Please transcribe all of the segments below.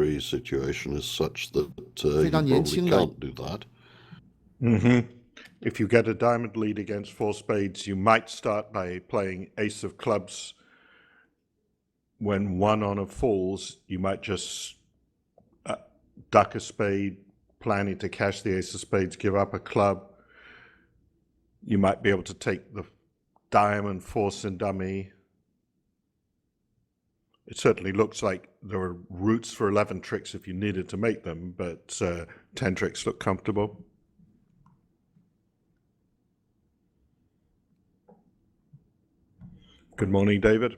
victory situation is such that you 非常年轻 probably 的 can't do that. If you get a diamond lead against 4 spades, you might start by playing ace of clubs. When 1 on a falls, you might just duck a spade, planning to cash the ace of spades, give up a club. You might be able to take the diamond, force and dummy. It certainly looks like there are routes for 11 tricks if you needed to make them, but 10 tricks look comfortable. Good morning, David.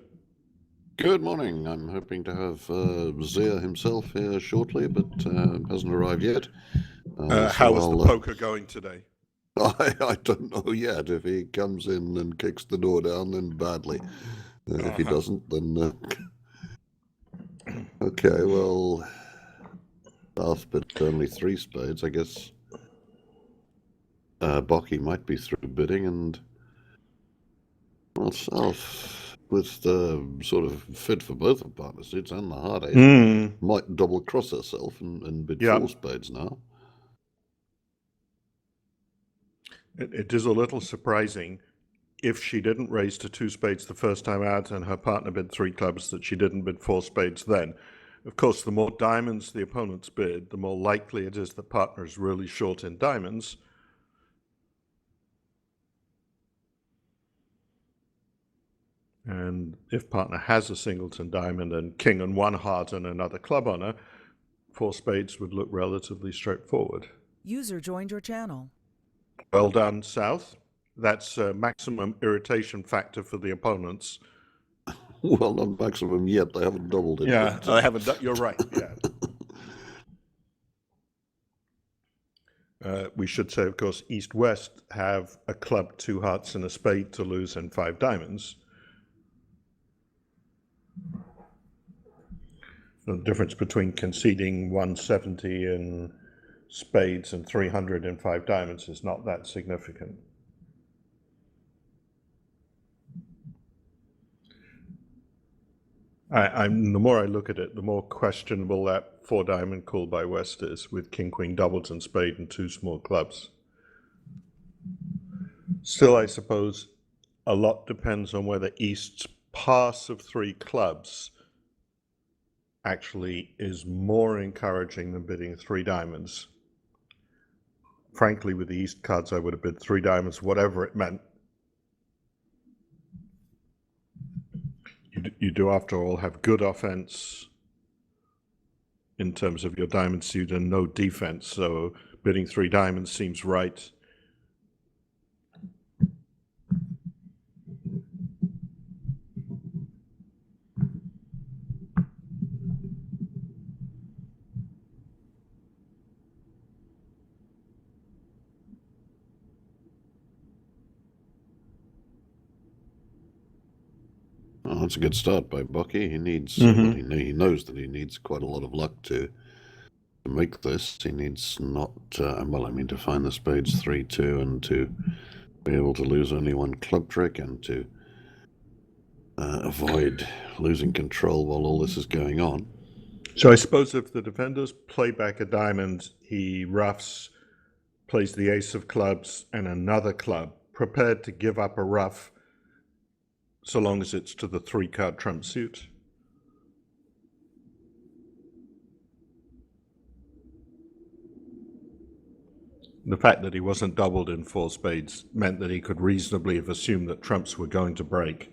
Good morning. I'm hoping to have Zia himself here shortly, but hasn't arrived yet. How was the poker going today? I don't know yet. If he comes in and kicks the door down, then badly. If he doesn't, then... Okay, well... Last bit, only 3 spades. I guess Bocky might be through bidding, and... Well, South, with the sort of fit for both of partner suits and the hard ace, might double cross herself and bid 4 spades now. It is a little surprising if she didn't raise to 2 spades the first time out and her partner bid 3 clubs that she didn't bid 4 spades then. Of course, the more diamonds the opponents bid, the more likely it is the partner is really short in diamonds. And if partner has a singleton diamond and king and 1 heart and another club on her, 4 spades would look relatively straightforward. User joined your channel. Well done, South. That's a maximum irritation factor for the opponents. Well, not maximum yet. They haven't doubled it. Yeah, they haven't. You're right. Yeah. We should say, of course, East-West have a club, 2 hearts, and a spade to lose, and 5 diamonds. The difference between conceding 170 in spades and 300 in 5 diamonds is not that significant. The more I look at it, the more questionable that 4 diamond call by West is, with king, queen, doubles, and spade, and 2 small clubs. Still, I suppose a lot depends on whether East's pass of 3 clubs actually is more encouraging than bidding 3 diamonds. Frankly, with the East cards, I would have bid 3 diamonds, whatever it meant. You do, after all, have good offense in terms of your diamond suit and no defense, so bidding 3 diamonds seems right. Oh, that's a good start by Bocky. He needs, well, he knows that he needs quite a lot of luck to make this. He needs not, well, I mean, to find the spades 3-2 and to be able to lose only 1 club trick and to avoid losing control while all this is going on. So I suppose if the defenders play back a diamond, he roughs, plays the ace of clubs and another club, prepared to give up a rough so long as it's to the 3-card trump suit. The fact that he wasn't doubled in 4 spades meant that he could reasonably have assumed that trumps were going to break.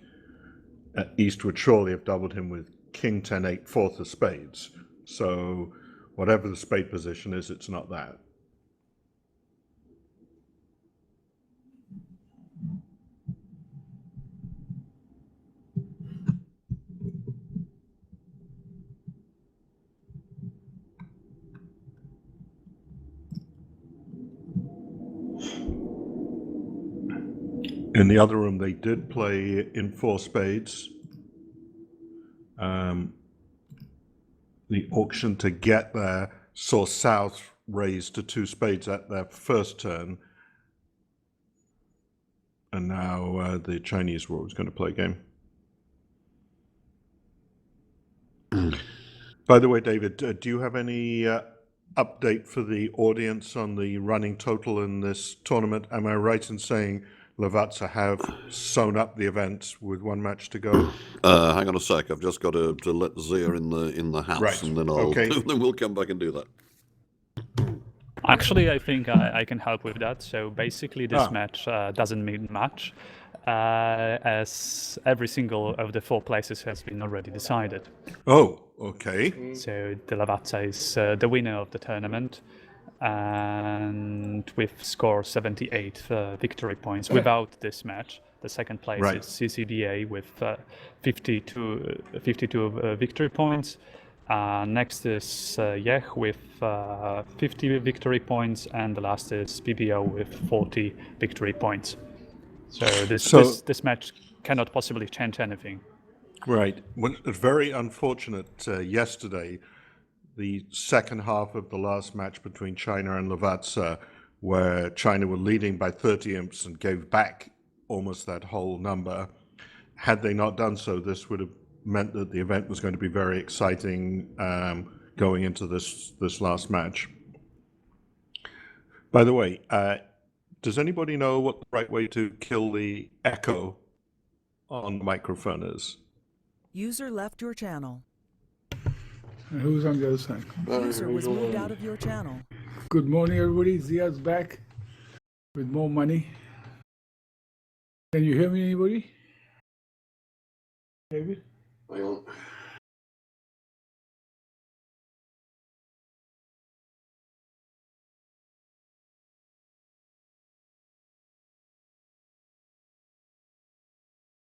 East would surely have doubled him with king 10-8 4th of spades. So whatever the spade position is, it's not that. In the other room, they did play in 4 spades. The auction to get there saw South raise to 2 spades at their first turn. And now the Chinese were always going to play a game. By the way, David, do you have any update for the audience on the running total in this tournament? Am I right in saying Lavazza have sewn up the event with one match to go? Hang on a sec. I've just got to let Zia in the house, Right. and then Okay. then we'll come back and do that. Actually, I think I can help with that. So basically, this match doesn't mean much, as every single of the 4 places has been already decided. Oh, okay. So the Lavazza is the winner of the tournament, and with score 78 victory points without this match. The second place Right. is Ccba with 52 victory points. Next is Yech with 50 victory points, and the last is PBO with 40 victory points. So this match cannot possibly change anything. Right. Well, it's very unfortunate yesterday, the second half of the last match between China and Lavazza, where China were leading by 30 imps and gave back almost that whole number. Had they not done so, this would have meant that the event was going to be very exciting going into this last match. By the way, does anybody know what the right way to kill the echo on the microphone is? User left your channel. And who's on the other side? User was moved out of your channel. Good morning, everybody. Zia's back with more money. Can you hear me, anybody? David? Hang on.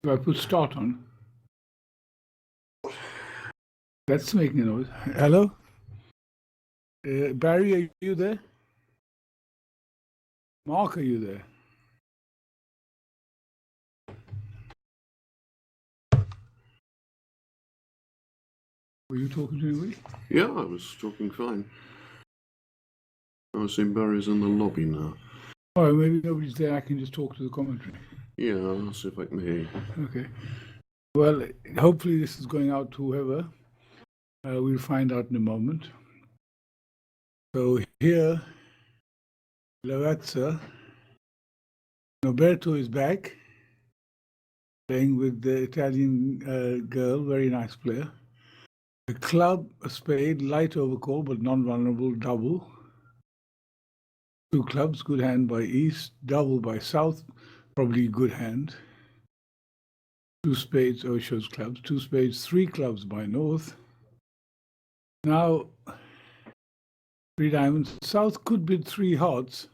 Do I put start on? That's making a noise. Hello? Barry, are you there? Mark, are you there? Were you talking to anybody? Yeah, I was talking fine. I see Barry's in the lobby now. Oh, maybe nobody's there. I can just talk to the commentary. Yeah, I'll see if I can hear you. Okay. Well, hopefully this is going out to whoever. We'll find out in a moment. So here, Lavazza, Roberto is back, playing with the Italian girl, very nice player. The club, a spade, light overcall, but non-vulnerable, double. 2 clubs, good hand by east, double by south, probably good hand. 2 spades, oh, it shows clubs, 2 spades, 3 clubs by north. Now, 3 diamonds. South could bid 3 hearts,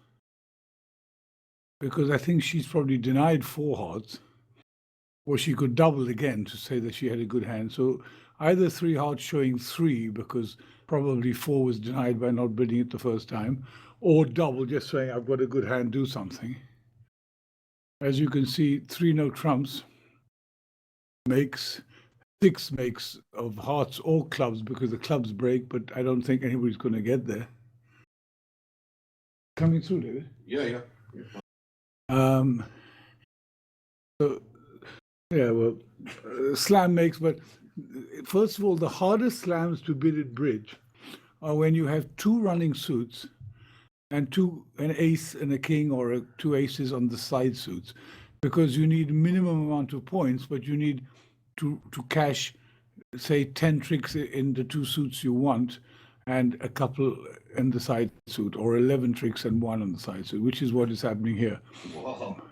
because I think she's probably denied 4 hearts, or she could double again to say that she had a good hand. So either 3 hearts showing 3, because probably 4 was denied by not bidding it the first time, or double just saying, I've got a good hand, do something. As you can see, 3 no trumps makes 6 makes of hearts or clubs, because the clubs break, but I don't think anybody's going to get there. Coming through, David? Yeah. So, yeah, well, slam makes, but first of all, the hardest slams to bid at bridge are when you have 2 running suits and an ace and a king, or 2 aces on the side suits, because you need minimum amount of points, but you need to cash, say, 10 tricks in the 2 suits you want, and a couple in the side suit, or 11 tricks and 1 on the side suit, which is what is happening here. Wow.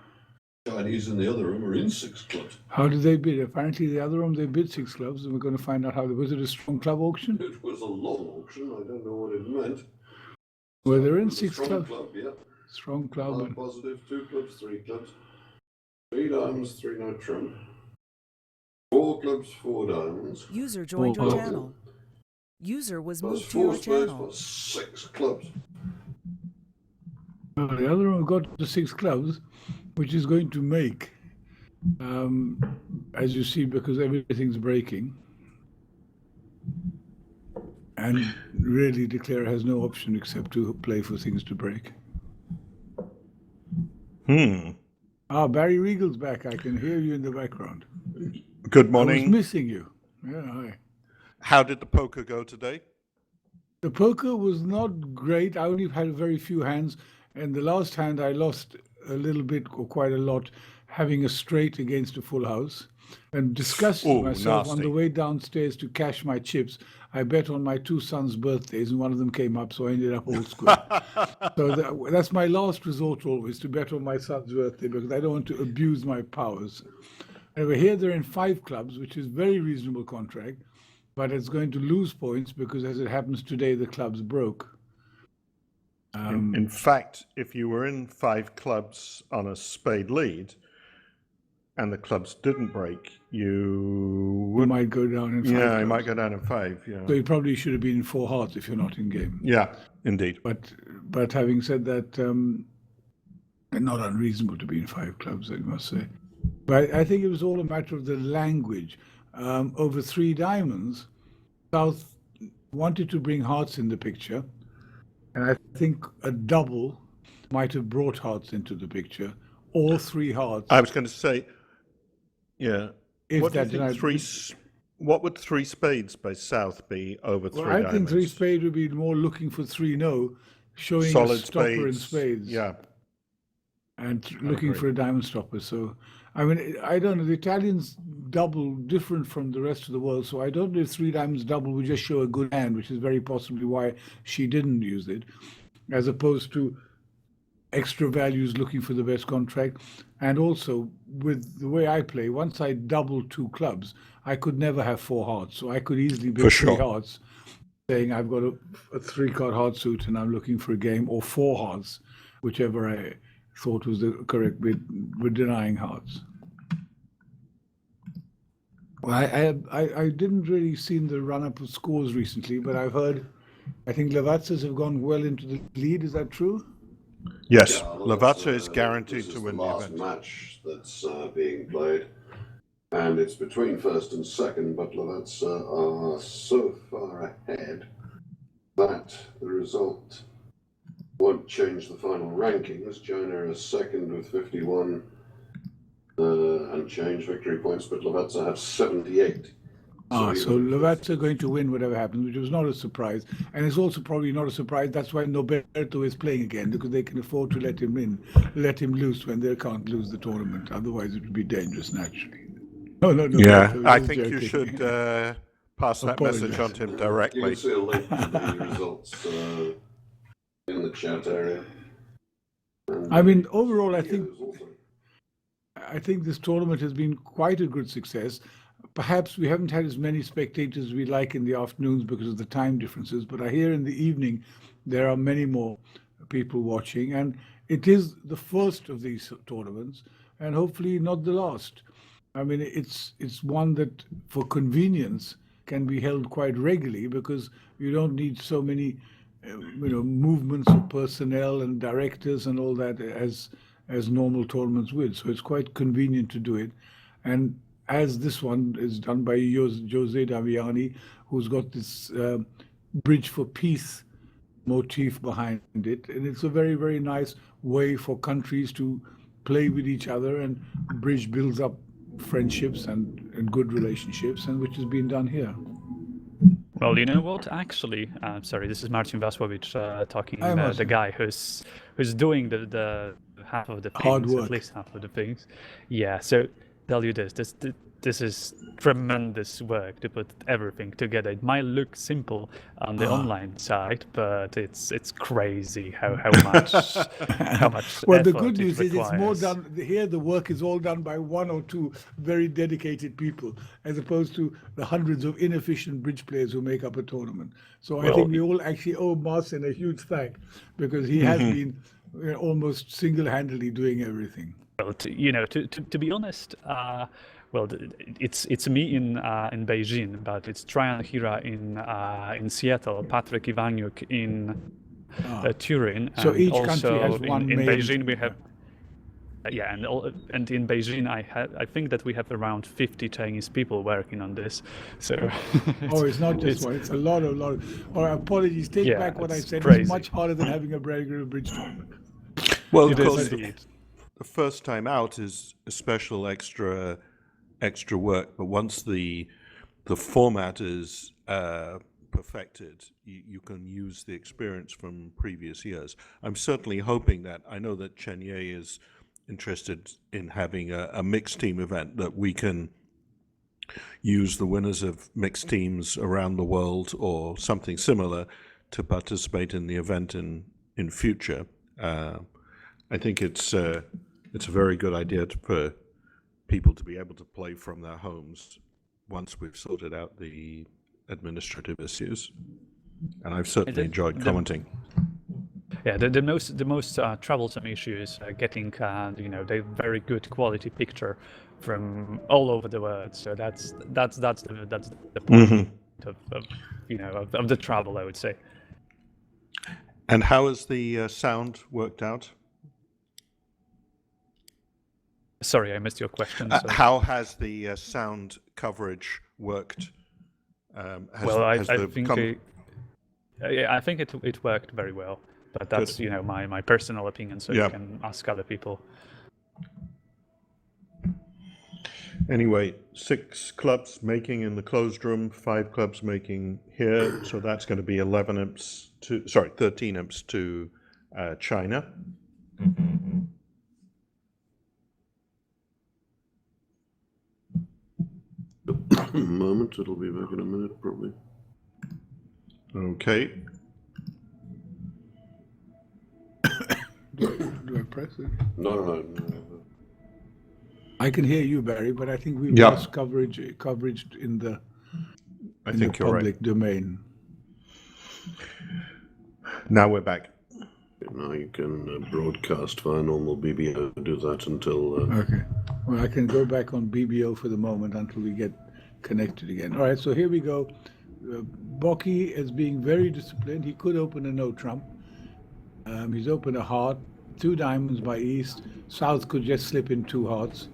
Chinese in the other room are in 6 clubs. How did they bid? Apparently, the other room they bid 6 clubs, and we're going to find out how. Was it a strong club auction? It was a long auction. I don't know what it meant. Well, they're in It was a 6 strong clubs. club, yeah. Strong club. One positive, 2 clubs, 3 clubs. 3 diamonds, 3 no trump. 4 clubs, 4 diamonds. User joined your channel. User was Plus moved to 4 your spades, channel. plus 6 clubs. Well, the other one got the 6 clubs, which is going to make, as you see, because everything's breaking, and really Declare has no option except to play for things to break. Barry Regal's back. I can hear you in the background. Good I was morning. missing you. Yeah, hi. How did the poker go today? The poker was not great. I only had very few hands, and the last hand I lost a little bit or quite a lot, having a straight against a full house. And disgusted Ooh, myself on nasty. the way downstairs to cash my chips. I bet on my two sons' birthdays, and one of them came up, so I ended up all square. So that's my last resort always, to bet on my son's birthday, because I don't want to abuse my powers. Anyway, here they're in 5 clubs, which is very reasonable contract, but it's going to lose points because, as it happens today, the club's broke. In fact, if you were in 5 clubs on a spade lead and the clubs didn't break, you might go down in 5 Yeah, clubs. you might go down in 5. Yeah. So you probably should have been in 4 hearts if you're not in game. Yeah, indeed. But having said that, not unreasonable to be in 5 clubs, I must say. But I think it was all a matter of the language. Over 3 diamonds, South wanted to bring hearts in the picture, and I think a double might have brought hearts into the picture. All 3 hearts. I was going to say, yeah. If What do you that think what would 3 spades by South be over 3 Well, I diamonds? think 3 spades would be more looking for 3-no, showing Solid a stopper in spades. spades. Yeah. And looking agree. for a diamond stopper. So, I mean, I don't know. The Italians double different from the rest of the world. So I don't know if 3 diamonds double would just show a good hand, which is very possibly why she didn't use it, as opposed to extra values looking for the best contract. And also, with the way I play, once I double 2 clubs, I could never have 4 hearts. So I could easily build 3 hearts, saying I've got a 3-card heart suit and I'm looking for a game, or 4 hearts, whichever I thought was the correct bit, with denying hearts. Well, I didn't really see the run-up of scores recently, but I've heard, I think Lavazas have gone well into the lead. Is that true? Yes, Yeah, Lavaza is guaranteed this to is win the the last event. match that's being played, and it's between first and second, but Lavazza are so far ahead that the result won't change the final rankings. Jonah is second with 51 and change victory points, but Lavazza have 78. So even if- Lavazza are going to win whatever happens, which was not a surprise. And it's also probably not a surprise. That's why Noberto is playing again, because they can afford to let him loose when they can't lose the tournament. Otherwise, it would be dangerous, naturally. No, Yeah, Noberto, I just think you joking. should pass that message on to him You directly. can see a link to the results in the chat area. And, I mean, overall, I videos also. think this tournament has been quite a good success. Perhaps we haven't had as many spectators as we like in the afternoons because of the time differences, but I hear in the evening there are many more people watching, and it is the first of these tournaments, and hopefully not the last. I mean, it's one that, for convenience, can be held quite regularly because you don't need so many, movements of personnel and directors and all that as normal tournaments would. So it's quite convenient to do it, and as this one is done by Jose Daviani, who's got this Bridge for Peace motif behind it. And it's a very, very nice way for countries to play with each other, and Bridge builds up friendships and good relationships, and which has been done here. Well, you know what? Actually, sorry, this is Martin Vaslovich talking. The guy who's doing the half of the things, Hard work. at least half of the things. Yeah. So tell you this is tremendous work to put everything together. It might look simple on the online side, but it's crazy how much Well, the effort good it news is it's more requires. done here. The work is all done by 1 or 2 very dedicated people, as opposed to the hundreds of inefficient bridge players who make up a tournament. So I think we all actually owe Marcin a huge thank, because he has been almost single-handedly doing everything. Well, to be honest, well, it's me in Beijing, but it's Traian Hira in Seattle, Patrick Ivaniuk in Turin. So and each also country has one in male. Beijing we have. Yeah, and in Beijing I think that we have around 50 Chinese people working on this. So It's not just one; it's a lot. Or apologies, take Yeah, back what I it's said. crazy. It's much harder than having a regular bridge tournament. Well, of It is course, indeed. the first time out is a special extra work, but once the format is perfected, you can use the experience from previous years. I'm certainly hoping that, I know that Chen Ye is interested in having a mixed team event, that we can use the winners of mixed teams around the world or something similar to participate in the event in future. I think it's a very good idea for people to be able to play from their homes once we've sorted out the administrative issues. And I've certainly enjoyed commenting. Yeah, the most troublesome issue is getting the very good quality picture from all over the world. So that's the point of the trouble, I would say. And how has the sound worked out? Sorry, I missed your question. How has the sound coverage worked? I think it worked very well, but that's my personal opinion. So you can ask other people. Anyway, 6 clubs making in the closed room, 5 clubs making here. So that's going to be 13 imps to China. Moment, it'll be back in a minute, probably. Okay. Do I press it? No. I can hear you, Barry, but I think we've lost coverage in the public domain. Now we're back. Now you can broadcast via normal BBO. Do that until. Okay. Well, I can go back on BBO for the moment until we get connected again. All right. So here we go. Bocky is being very disciplined. He could open a no trump. He's opened a heart, 2 diamonds by East. South could just slip in 2 hearts.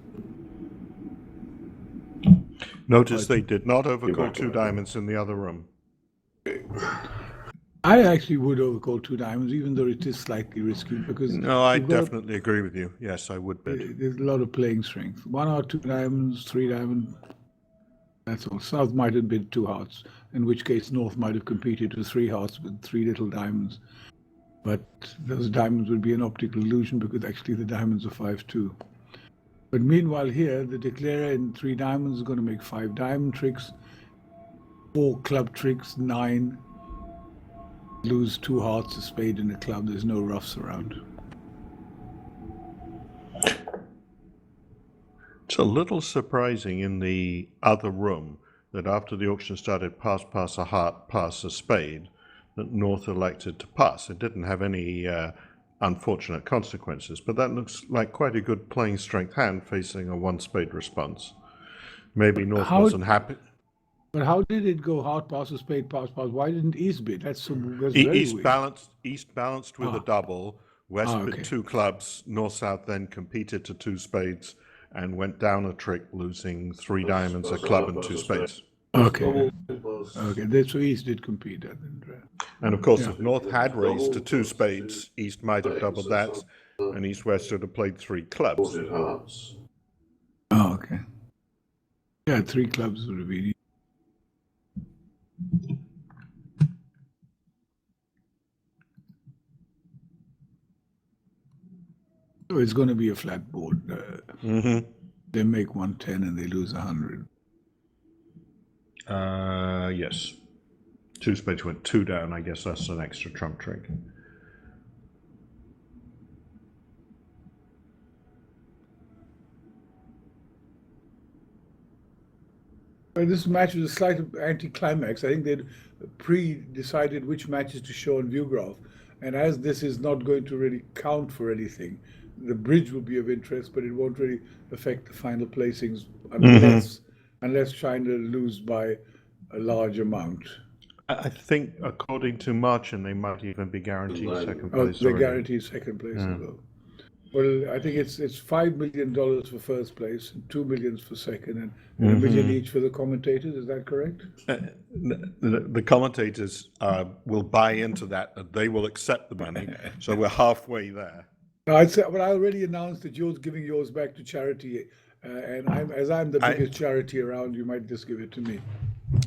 Notice they did not overcall 2 diamonds in the other room. I actually would overcall 2 diamonds, even though it is slightly risky because. No, I definitely agree with you. Yes, I would bid. There's a lot of playing strength. 1 or 2 diamonds, 3 diamonds. That's all. South might have bid 2 hearts, in which case North might have competed with 3 hearts with 3 little diamonds. But those diamonds would be an optical illusion because actually the diamonds are 5-2. But meanwhile here, the declarer in 3 diamonds is going to make 5 diamond tricks, 4 club tricks, 9. Lose 2 hearts, a spade, and a club. There's no roughs around. It's a little surprising in the other room that after the auction started, pass a heart, pass a spade, that North elected to pass. It didn't have any unfortunate consequences, but that looks like quite a good playing strength hand facing a 1 spade response. Maybe North wasn't happy. But how did it go heart, pass, a spade, pass? Why didn't East bid? That's very East weird. East balanced with a double. West bid 2 clubs. North-South then competed to 2 spades and went down a trick, losing 3 diamonds, a club, and 2 spades. Okay. So East did compete. And of course, if North had raised to 2 spades, East might have doubled that, and East-West would have played 3 clubs. Oh, okay. Yeah, 3 clubs would have been. So it's going to be a flat board. They make 110 and they lose 100. Yes. 2 spades went 2 down. I guess that's an extra trump trick. Well, this match was a slight anticlimax. I think they'd pre-decided which matches to show on view graph. And as this is not going to really count for anything, the bridge will be of interest, but it won't really affect the final placings unless China lose by a large amount. I think, according to Marchin, they might even be guaranteed second place. They guarantee second place as well. Well, I think it's $5 million for first place, and $2 million for second, and $1 million each for the commentators. Is that correct? The commentators will buy into that, and they will accept the money. So we're halfway there. No, I'd say, well, I already announced that you're giving yours back to charity, and I'm the biggest charity around. You might just give it to me.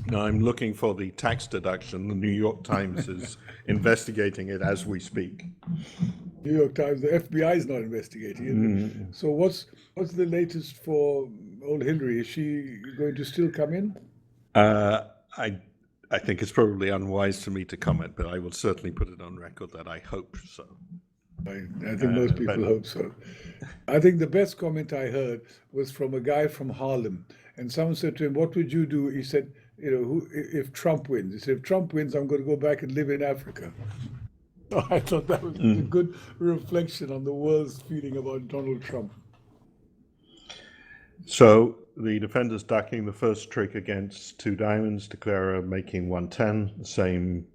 No, I'm looking for the tax deduction. The New York Times is investigating it as we speak. New York Times, the FBI is not investigating it. So what's the latest for old Hillary? Is she going to still come in? I think it's probably unwise for me to comment, but I will certainly put it on record that I hope so. I think most people hope so. I think the best comment I heard was from a guy from Harlem, and someone said to him, "What would you do?" He said, if Trump wins. He said, "If Trump wins, I'm going to go back and live in Africa." So I thought that was a good reflection on the world's feeling about Donald Trump. So the defenders ducking the first trick against 2 diamonds, declarer making 110, the same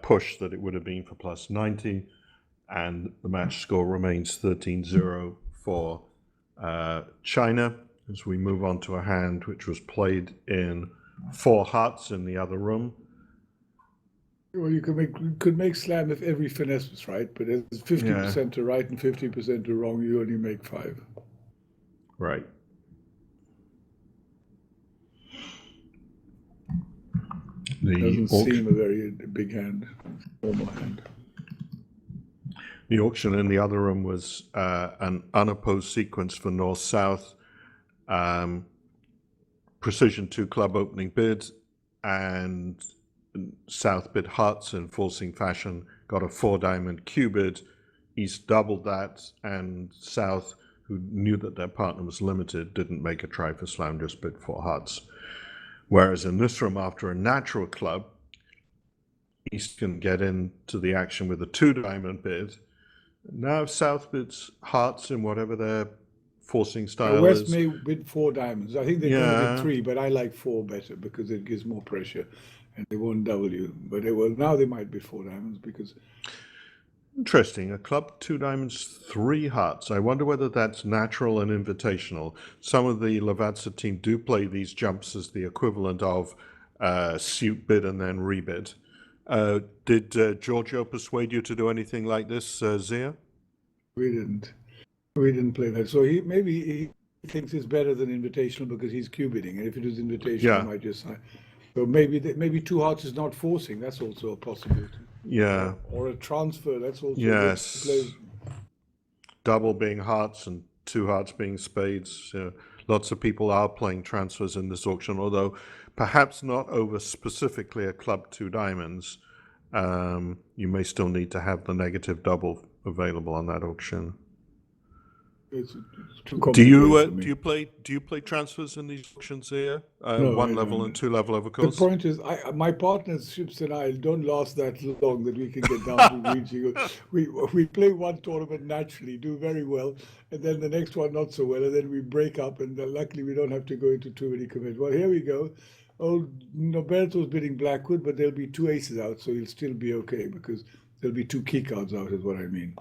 push that it would have been for plus 90, and the match score remains 13-0 for China. As we move on to a hand which was played in 4 hearts in the other room. Well, you could make slam if every finesse was right, but if it's 50% to right and 50% to wrong, you only make 5. Right. Doesn't seem a very big hand, formal hand. The auction in the other room was an unopposed sequence for North-South, precision 2 club opening bid, and South bid hearts in forcing fashion, got a 4 diamond Q bid. East doubled that, and South, who knew that their partner was limited, didn't make a try for slam, just bid 4 hearts. Whereas in this room, after a natural club, East can get into the action with a 2 diamond bid. Now South bids hearts in whatever their forcing style West is. may bid 4 diamonds. I think they're going to bid 3, but I like 4 better because it gives more pressure and they won't double you. But now they might bid 4 diamonds because... Interesting. A club, 2 diamonds, 3 hearts. I wonder whether that's natural and invitational. Some of the Lavazza team do play these jumps as the equivalent of suit bid and then rebid. Did Giorgio persuade you to do anything like this, Zia? We didn't play that. So maybe he thinks it's better than invitational because he's Q-bidding. And if it was invitational, he might just... So maybe 2 hearts is not forcing. That's also a possibility. Yeah. Or a transfer. That's also... Yes. Double being hearts and 2 hearts being spades. Lots of people are playing transfers in this auction, although perhaps not over specifically a club 2 diamonds. You may still need to have the negative double available on that auction. It's too Do you complicated for me. do you play transfers in these auctions here? No, 1 I level don't. and 2 level over course? The point is, my partnerships and I don't last that long that we can get down to reaching. We play one tournament naturally, do very well, and then the next one not so well, and then we break up, and luckily we don't have to go into too many commits. Well, here we go. Old Noberto's bidding Blackwood, but there'll be 2 aces out, so he'll still be okay because there'll be 2 key cards out, is what I mean.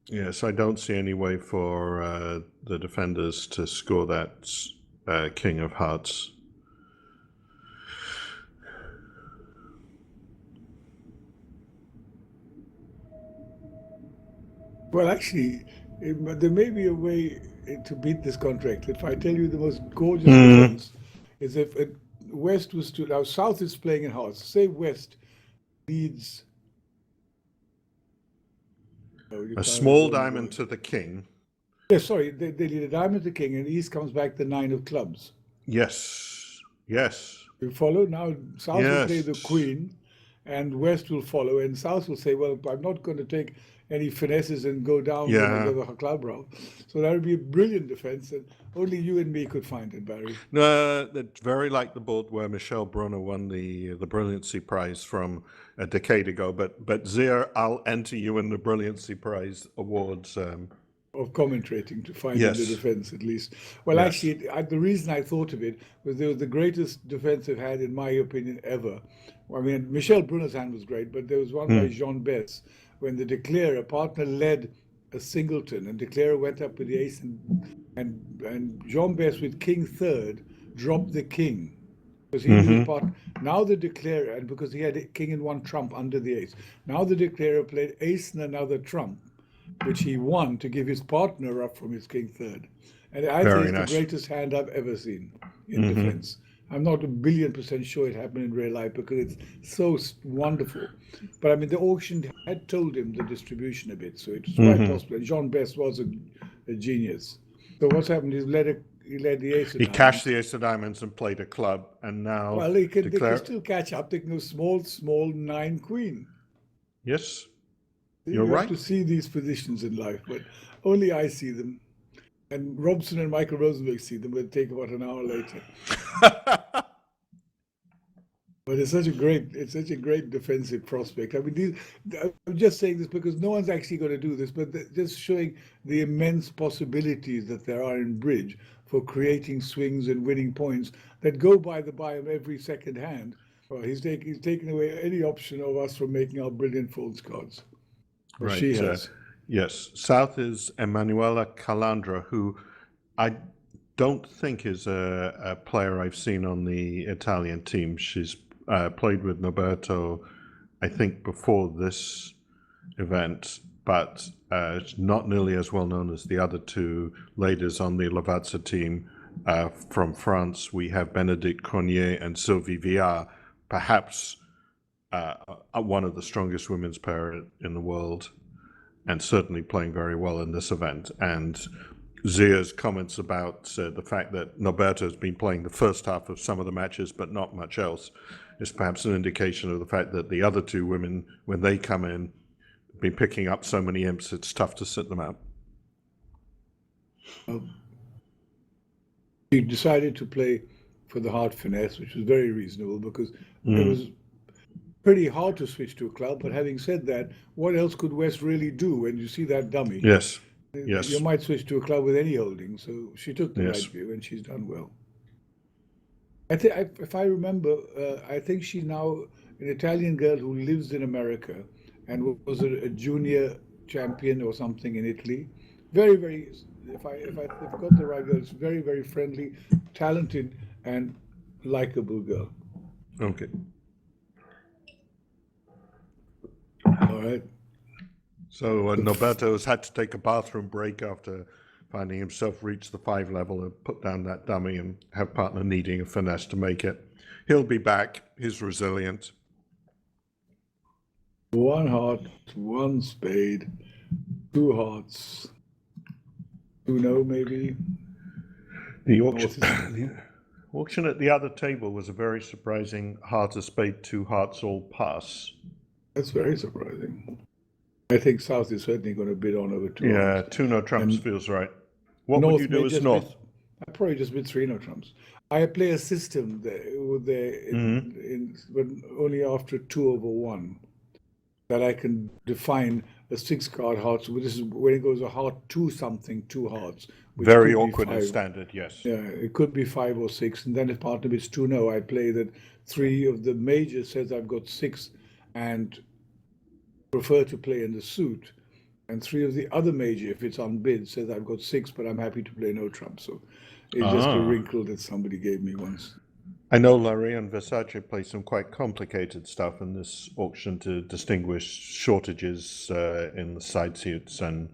Yes, I don't see any way for the defenders to score that King of Hearts. Well, actually, there may be a way to beat this contract. If I tell you the most gorgeous defense is if West was to... Now, South is playing in hearts. Say West leads... A small diamond to the king. Yes, sorry, they lead a diamond to the king, and East comes back the 9 of clubs. Yes, yes. You follow? Now South will play the queen, and West will follow, and South will say, well, I'm not going to take any finesses and go down the club round. So that would be a brilliant defense, and only you and me could find it, Barry. No, that's very like the board where Michelle Brunner won the Brilliancy Prize from a decade ago. But Zia, I'll enter you in the Brilliancy Prize awards. Of commentating to find in the defense at least. Well, actually, the reason I thought of it was there was the greatest defense I've had, in my opinion, ever. I mean, Michelle Brunner's hand was great, but there was one by Jean Bess when the declarer partner led a singleton and declarer went up with the ace and Jean Bess with king third dropped the king because he was part. Now the declarer, and because he had a king and 1 trump under the ace, now the declarer played ace and another trump, which he won to give his partner up from his king third. And I think it's the greatest hand I've ever seen in defense. I'm not 1,000,000,000% sure it happened in real life because it's so wonderful. But I mean, the auction had told him the distribution a bit, so it's quite possible. Jean Best was a genius. So what's happened is he led the ace of He diamonds. cashed the ace of diamonds and played a club, and now Well, they can still catch up. They can go small 9 queen. Yes, You you're have right. to see these positions in life, but only I see them. And Robson and Michael Rosenberg see them, but it take about an hour later. But it's such a great defensive prospect. I mean, I'm just saying this because no one's actually going to do this, but just showing the immense possibilities that there are in bridge for creating swings and winning points that go by every second hand. Well, he's taken away any option of us from making our brilliant folds cards. Or Right. she has. Yes. South is Emanuela Calandra, who I don't think is a player I've seen on the Italian team. She's played with Noberto, I think, before this event, but not nearly as well known as the other two ladies on the Lavazza team. From France, we have Bénédicte Cornier and Sylvie Viard, perhaps one of the strongest women's pair in the world, and certainly playing very well in this event. And Zia's comments about the fact that Noberto has been playing the first half of some of the matches, but not much else, is perhaps an indication of the fact that the other two women, when they come in, have been picking up so many imps, it's tough to sit them out. She decided to play for the heart finesse, which was very reasonable because it was pretty hard to switch to a club. But having said that, what else could West really do when you see that dummy? Yes. You might switch to a club with any holding. So she took the Yes. right view, and she's done well. If I remember, I think she's now an Italian girl who lives in America and was a junior champion or something in Italy. Very, very. If I've got the right girl, it's very, very friendly, talented, and likable girl. Okay. All right. So Noberto has had to take a bathroom break after finding himself reach the 5 level and put down that dummy and have partner needing a finesse to make it. He'll be back. He's resilient. 1 heart, 1 spade, 2 hearts, 2 no maybe. The auction at the other table was a very surprising heart a spade, 2 hearts all pass. That's very surprising. I think South is certainly going to bid on over 2 Yeah, hearts. 2 no trumps And feels right. What North would you do may as just North? I probably just bid 3 no trumps. I play a system there, but only after 2 over 1, that I can define a 6-card heart. So this is when it goes a heart 2 something, 2 hearts. Which Very could be awkward in 5. standard, yes. Yeah, it could be 5 or 6, and then if partner bids 2 no, I play that 3 of the majors says I've got 6 and prefer to play in the suit, and 3 of the other major, if it's on bid, says I've got 6, but I'm happy to play no trump. So it's just a wrinkle that somebody gave me once. I know Larry and Versace play some quite complicated stuff in this auction to distinguish shortages in the side suits and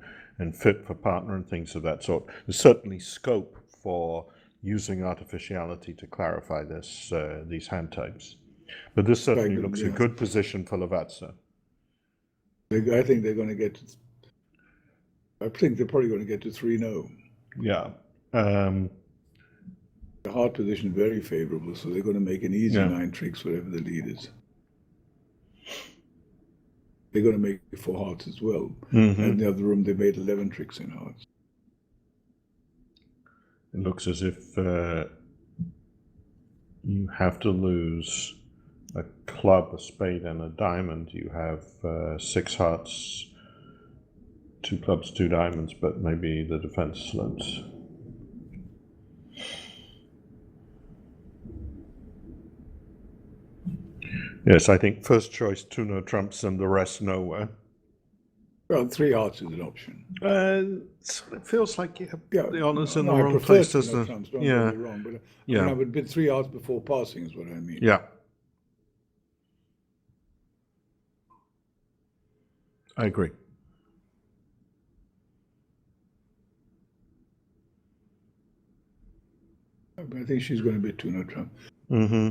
fit for partner and things of that sort. There's certainly scope for using artificiality to clarify this these hand types. But this certainly looks a good position for Lavazza. I think they're going to get. I think they're probably going to get to 3 no. Yeah. The hard position very favorable, so they're going to make an easy 9 tricks, whatever the lead is. They're going to make 4 hearts as well. And in the other room, they made 11 tricks in hearts. It looks as if you have to lose a club, a spade, and a diamond. You have 6 hearts, 2 clubs, 2 diamonds, but maybe the defense slips. Yes, I think first choice 2 no trumps and the rest nowhere. Well, 3 hearts is an option. So it feels like you have the honours in no, the I wrong prefer place, 2 doesn't no it? trumps, don't get me wrong, but I mean, I would bid 3 hearts before passing is what I mean. Yeah. I agree. I think she's going to bid 2 no trump. Mm-hmm.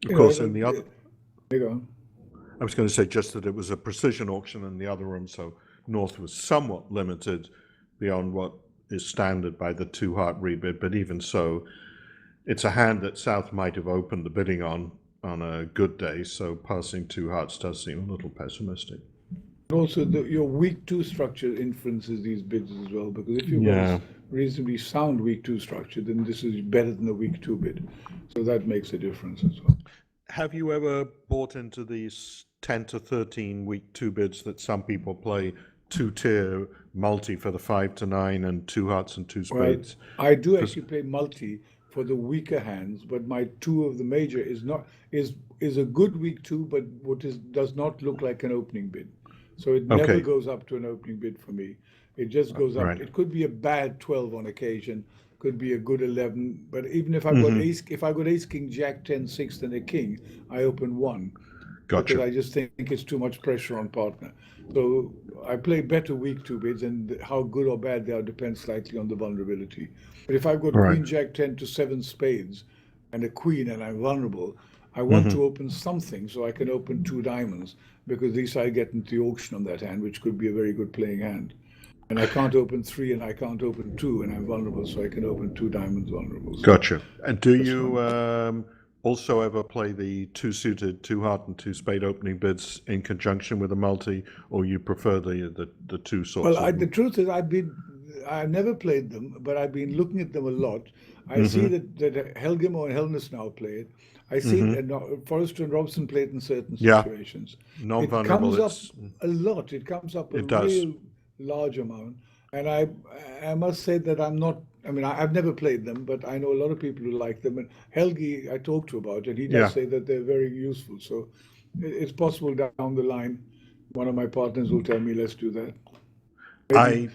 Of You course, know, in the other, you go. I was going to say just that it was a precision auction in the other room, so North was somewhat limited beyond what is standard by the two-heart rebid, but even so, it's a hand that South might have opened the bidding on a good day, so passing two hearts does seem a little pessimistic. Also, your weak two structure influences these bids as well, because if you've got Yeah. a reasonably sound weak two structure, then this is better than a weak two bid. So that makes a difference as well. Have you ever bought into these 10 to 13 week two bids that some people play two-tier multi for the 5 to 9 and two hearts and two Well, spades? I do 'Cause- actually play multi for the weaker hands, but my two of the major is a good weak two, but does not look like an opening bid. So it never Okay. goes up to an opening bid for me. It just goes up. Right. It could be a bad 12 on occasion, could be a good 11, but even if I've got ace, king, jack, 10, 6, and a king, I open one. Gotcha. Because I just think it's too much pressure on partner. So I play better weak two bids, and how good or bad they are depends slightly on the vulnerability. But if I've got Right. queen, jack, 10 to 7 spades and a queen and I'm vulnerable, I want to open something so I can open two diamonds, because at least I get into the auction on that hand, which could be a very good playing hand. And I can't open 3 and I can't open 2, and I'm vulnerable, so I can open two diamonds vulnerable. So Gotcha. And do you also ever play the two suited, two heart and two spade opening bids in conjunction with a multi, or you prefer the two sorts Well, of? the truth is, I've never played them, but I've been looking at them a lot. I see that Helgemo and Helness now play it. I see Forrester and Robson play it in certain Yeah. situations. Non-vulnerable, It comes up a lot. It comes up a It does. real large amount. And I must say that I'm not, I mean, I've never played them, but I know a lot of people who like them. And Helgi, I talked to about it. He does Yeah. say that they're very useful. So it's possible down the line, one of my partners will tell me, let's do that. I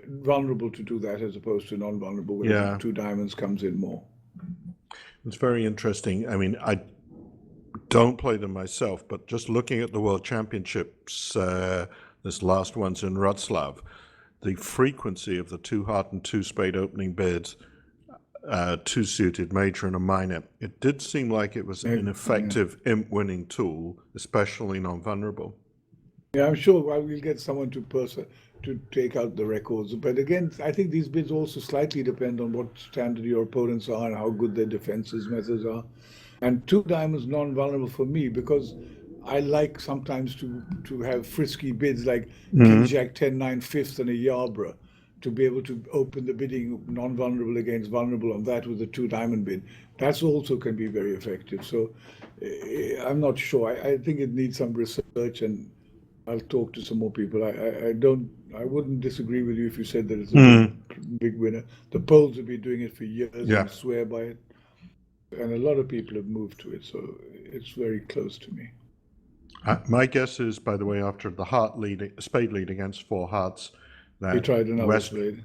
Vulnerable to do that as opposed to non-vulnerable, where Yeah. two diamonds comes in more. It's very interesting. I mean, I don't play them myself, but just looking at the World Championships, this last one's in Wroclaw, the frequency of the two heart and two spade opening bids, two suited, major and a minor, it did seem like it was an effective imp winning tool, especially non-vulnerable. Yeah, I'm sure I will get someone to take out the records. But again, I think these bids also slightly depend on what standard your opponents are and how good their defenses methods are. And two diamonds non-vulnerable for me, because I like sometimes to have frisky bids like King Jack 10 9 fifth and a Yarborough, to be able to open the bidding non-vulnerable against vulnerable on that with a two diamond bid. That's also can be very effective. So I'm not sure. I think it needs some research, and I'll talk to some more people. I wouldn't disagree with you if you said that it's a big winner. The polls have been doing it for years Yeah. and swear by it. And a lot of people have moved to it, so it's very close to me. My guess is, by the way, after the spade lead against four hearts, that We tried another spade.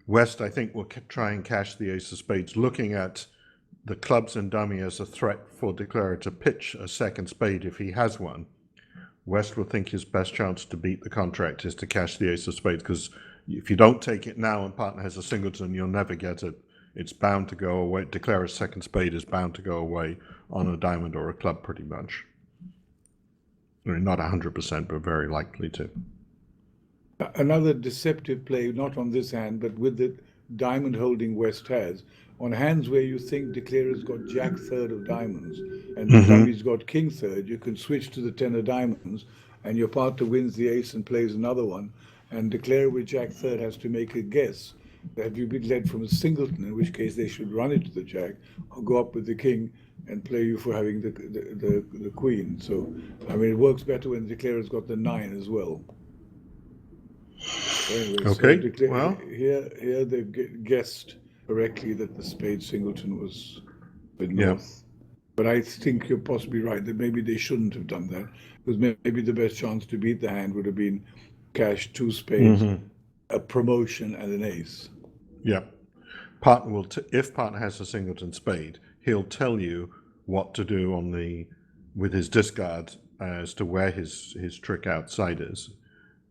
West, I think, will try and cash the ace of spades, looking at the clubs and dummy as a threat for Declarer to pitch a second spade if he has one. West will think his best chance to beat the contract is to cash the ace of spades, because if you don't take it now and partner has a singleton, you'll never get it. It's bound to go away. Declarer's second spade is bound to go away on a diamond or a club, pretty much. I mean, not 100%, but very likely to. Another deceptive play, not on this hand, but with the diamond holding West has, on hands where you think Declarer's got Jack third of diamonds and the dummy's got King third, you can switch to the 10 of diamonds, and your partner wins the ace and plays another one, and Declarer with Jack third has to make a guess. Have you been led from a singleton, in which case they should run it to the Jack, or go up with the King and play you for having the Queen. So, I mean, it works better when the Declarer's got the 9 as well. Anyway, Okay, so well. here they've guessed correctly that the spade singleton was with Yeah. North. But I think you're possibly right that maybe they shouldn't have done that, because maybe the best chance to beat the hand would have been cash two spades, a promotion, and an ace. Yeah. Partner will, if partner has a singleton spade, he'll tell you what to do with his discard as to where his trick outside is.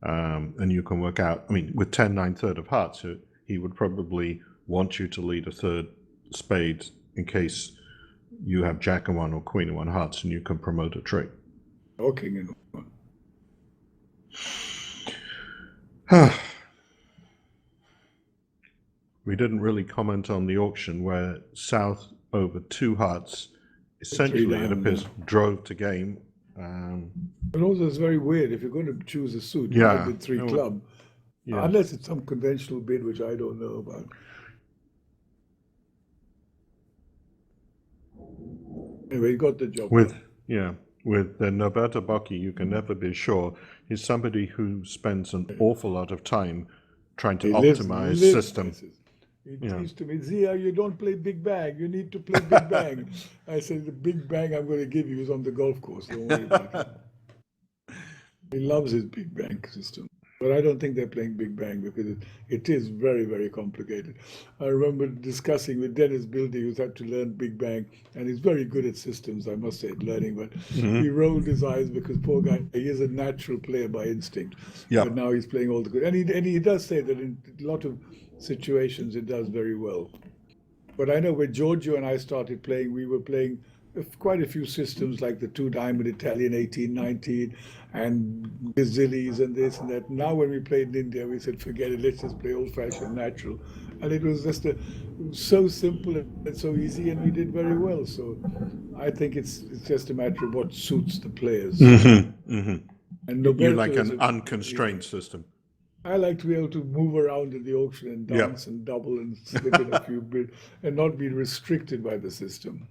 And you can work out, I mean, with 10, 9, third of hearts, he would probably want you to lead a third spade in case you have jack and one or queen and one hearts and you can promote a trick. Or king and one. We didn't really comment on the auction where South over 2 hearts essentially it diamond, appears drove to game. But also it's very weird if you're going to choose a suit, you Yeah. might bid 3 club. Yeah. Unless it's some conventional bid which I don't know about. Anyway, he got the job. With Norberto Bocchi, you can never be sure. He's somebody who spends an awful lot of time trying to optimize system. He used to me, Zia, you don't play Big Bang. You need to play Big Bang. I said, the Big Bang I'm going to give you is on the golf course. Don't worry about it. He loves his Big Bang system. But I don't think they're playing Big Bang because it is very, very complicated. I remember discussing with Dennis Bildy, who's had to learn Big Bang, and he's very good at systems, I must say, at learning, but he rolled his eyes because poor guy, he is a natural player by instinct. Yeah. But now he's playing all the good. And he does say that in a lot of situations it does very well. But I know when Giorgio and I started playing, we were playing quite a few systems like the 2-diamond Italian 1819 and Gazillis and this and that. Now when we played in India, we said, forget it, let's just play old-fashioned natural. And it was just so simple and so easy, and we did very well. So I think it's just a matter of what suits the players. And You like an unconstrained system. I like to be able to move around in the auction and dance and double and slip in a few bits and not be restricted by the system.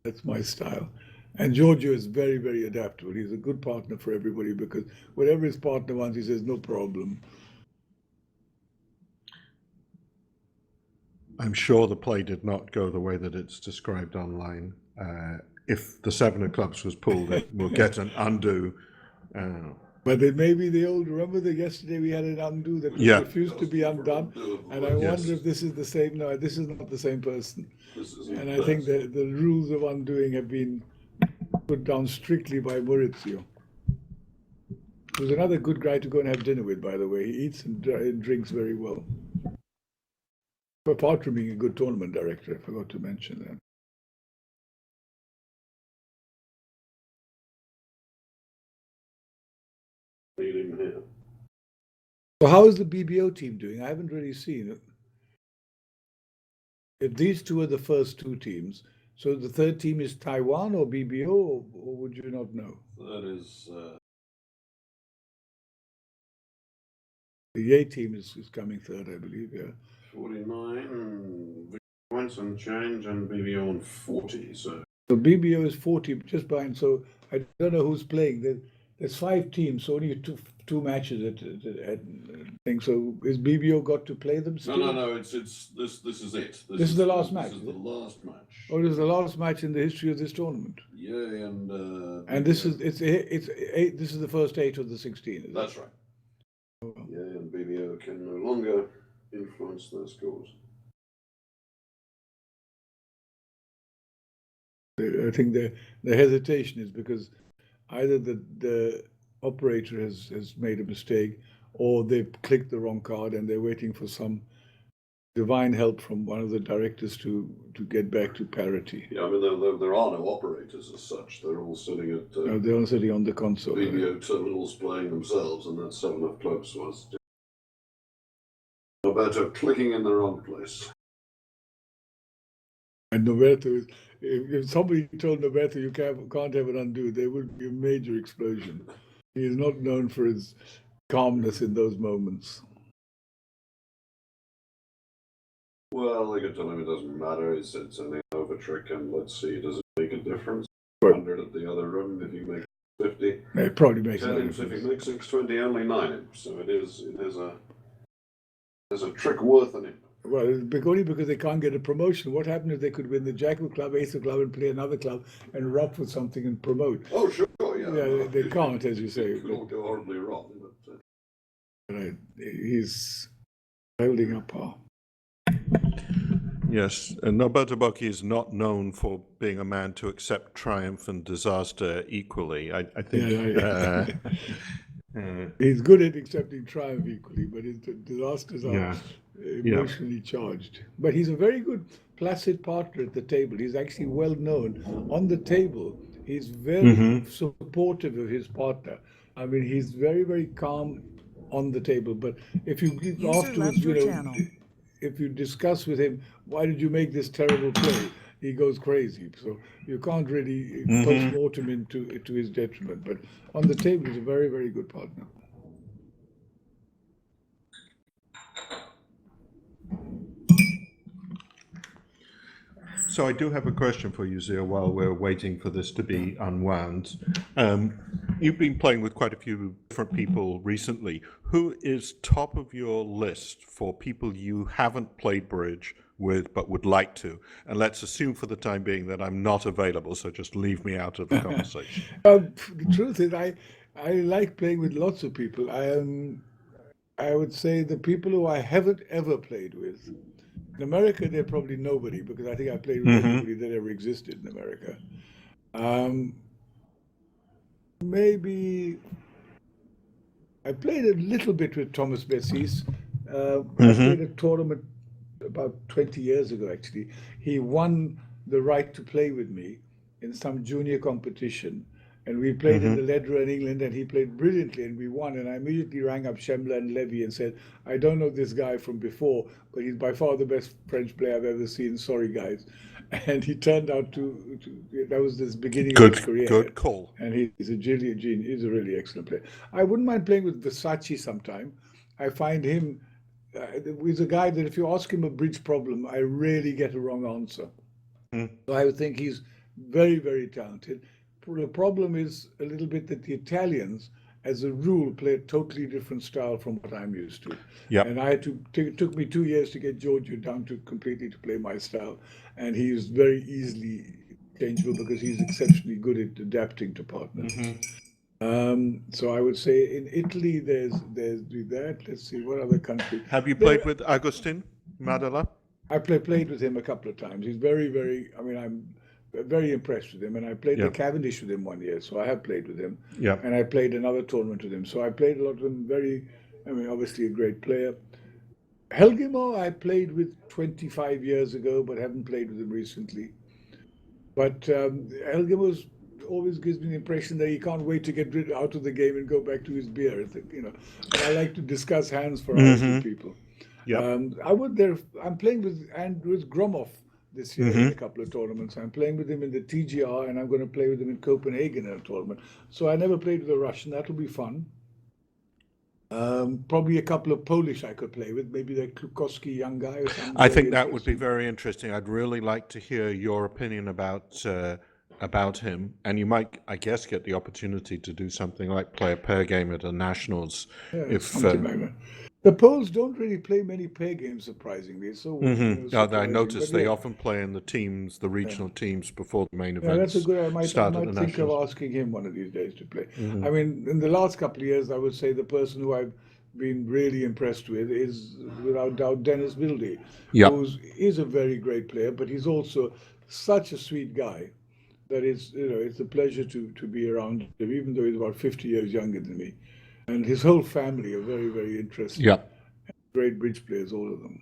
That's my style. And Giorgio is very, very adaptable. He's a good partner for everybody because whatever his partner wants, he says, no problem. I'm sure the play did not go the way that it's described online. If the 7 of clubs was pulled, it will get an undo. But it may be the old, remember that yesterday we had an undo that refused to be undone? And I wonder if this is the same. No, this is not the same person. And I think that the rules of undoing have been put down strictly by Maurizio. Who's another good guy to go and have dinner with, by the way. He eats and drinks very well. Apart from being a good tournament director, I forgot to mention that. So how is the BBO team doing? I haven't really seen it. If these two are the first 2 teams, so the third team is Taiwan or BBO, or would you not know? That is... The Yay team is coming third, I believe, yeah. 49 points and change, and BBO on 40, so... So BBO is 40, just behind, so I don't know who's playing. There's 5 teams, so only two matches at thing. So is BBO got to play them still? No. It's this is it. This is the last match. This is the last match. Oh, this is the last match in the history of this tournament. Yeah, and this is this is the first 8 of the 16. That's right. Oh. Yeah, and BBO can no longer influence their scores. I think the hesitation is because either the operator has made a mistake, or they've clicked the wrong card and they're waiting for some divine help from one of the directors to get back to parity. Yeah, I mean, there are no operators as such. They're all sitting at... they're all sitting on the console. BBO terminals playing themselves, and that 7 of clubs was... Roberto clicking in the wrong place. And Roberto, if somebody told Roberto you can't have an undo, there would be a major explosion. He is not known for his calmness in those moments. Well, they could tell him it doesn't matter. It's only an over trick, and let's see, does it make a difference? 100 at the other room if you make 50. It probably makes 10 no if difference. you make 620, only 9. So there's a trick worth in it. Well, only because they can't get a promotion. What happened if they could win the Jack of Club, Ace of Club, and play another club and rock for something and promote? Oh, sure, yeah. Yeah, they can't, as you say. It could all go horribly wrong. But, he's holding up par. Yes, and Norberto Bocchi is not known for being a man to accept triumph and disaster equally. I think... He's good at accepting triumph equally, but his disasters are emotionally charged. But he's a very good, placid partner at the table. He's actually well known on the table. He's very supportive of his partner. I mean, he's very, very calm on the table. But if you User afterwards, left your channel. if you discuss with him, why did you make this terrible play? He goes crazy. So you can't really post-mortem to his detriment. But on the table, he's a very, very good partner. So I do have a question for you, Zia, while we're waiting for this to be unwound. You've been playing with quite a few different people recently. Who is top of your list for people you haven't played bridge with but would like to? And let's assume for the time being that I'm not available, so just leave me out of the conversation. The truth is, I like playing with lots of people. I would say the people who I haven't ever played with. In America, they're probably nobody, because I think I played with everybody that ever existed in America. Maybe I played a little bit with Thomas Bessis. I played a tournament about 20 years ago, actually. He won the right to play with me in some junior competition. And we played in the Ledra in England, and he played brilliantly, and we won. And I immediately rang up Schembler and Levy and said, I don't know this guy from before, but he's by far the best French player I've ever seen. Sorry, guys. And he turned out to that was the beginning of his career. Good call. And he's a genius. He's a really excellent player. I wouldn't mind playing with Versace sometime. I find him, he's a guy that if you ask him a bridge problem, I rarely get a wrong answer. So I would think he's very, very talented. The problem is a little bit that the Italians, as a rule, play a totally different style from what I'm used to. Yep. And I had to, it took me 2 years to get Giorgio down to completely to play my style. And he is very easily changeable because he's exceptionally good at adapting to partners. So I would say in Italy, there's that. Let's see, what other country? Have you played with Agustin Madala? I played with him a couple of times. He's very, very, I mean, I'm very impressed with him, and I played the Cavendish with him 1 year, so I have played with him. Yeah. And I played another tournament with him, so I played a lot with him. Obviously a great player. Helgimo I played with 25 years ago, but haven't played with him recently. But Helgimo always gives me the impression that he can't wait to get out of the game and go back to his beer. But I like to discuss hands for hours with people. Yeah. I'm playing with Gromov this year in a couple of tournaments. I'm playing with him in the TGR, and I'm going to play with him in Copenhagen in a tournament. So I never played with a Russian. That'll be fun. Probably a couple of Polish I could play with, maybe the Klukowski young guy or something. I think that would be very interesting. I'd really like to hear your opinion about him, and you might, I guess, get the opportunity to do something like play a pair game at the Nationals. The Poles don't really play many pair games, surprisingly. So I noticed they often play in the regional teams before the main events. That's a good. I might think of asking him one of these days to play. I mean, in the last couple of years, I would say the person who I've been really impressed with is, without doubt, Dennis Wilde, who is a very great player, but he's also such a sweet guy that it's a pleasure to be around him, even though he's about 50 years younger than me. And his whole family are very, very interesting. Yeah. Great bridge players, all of them.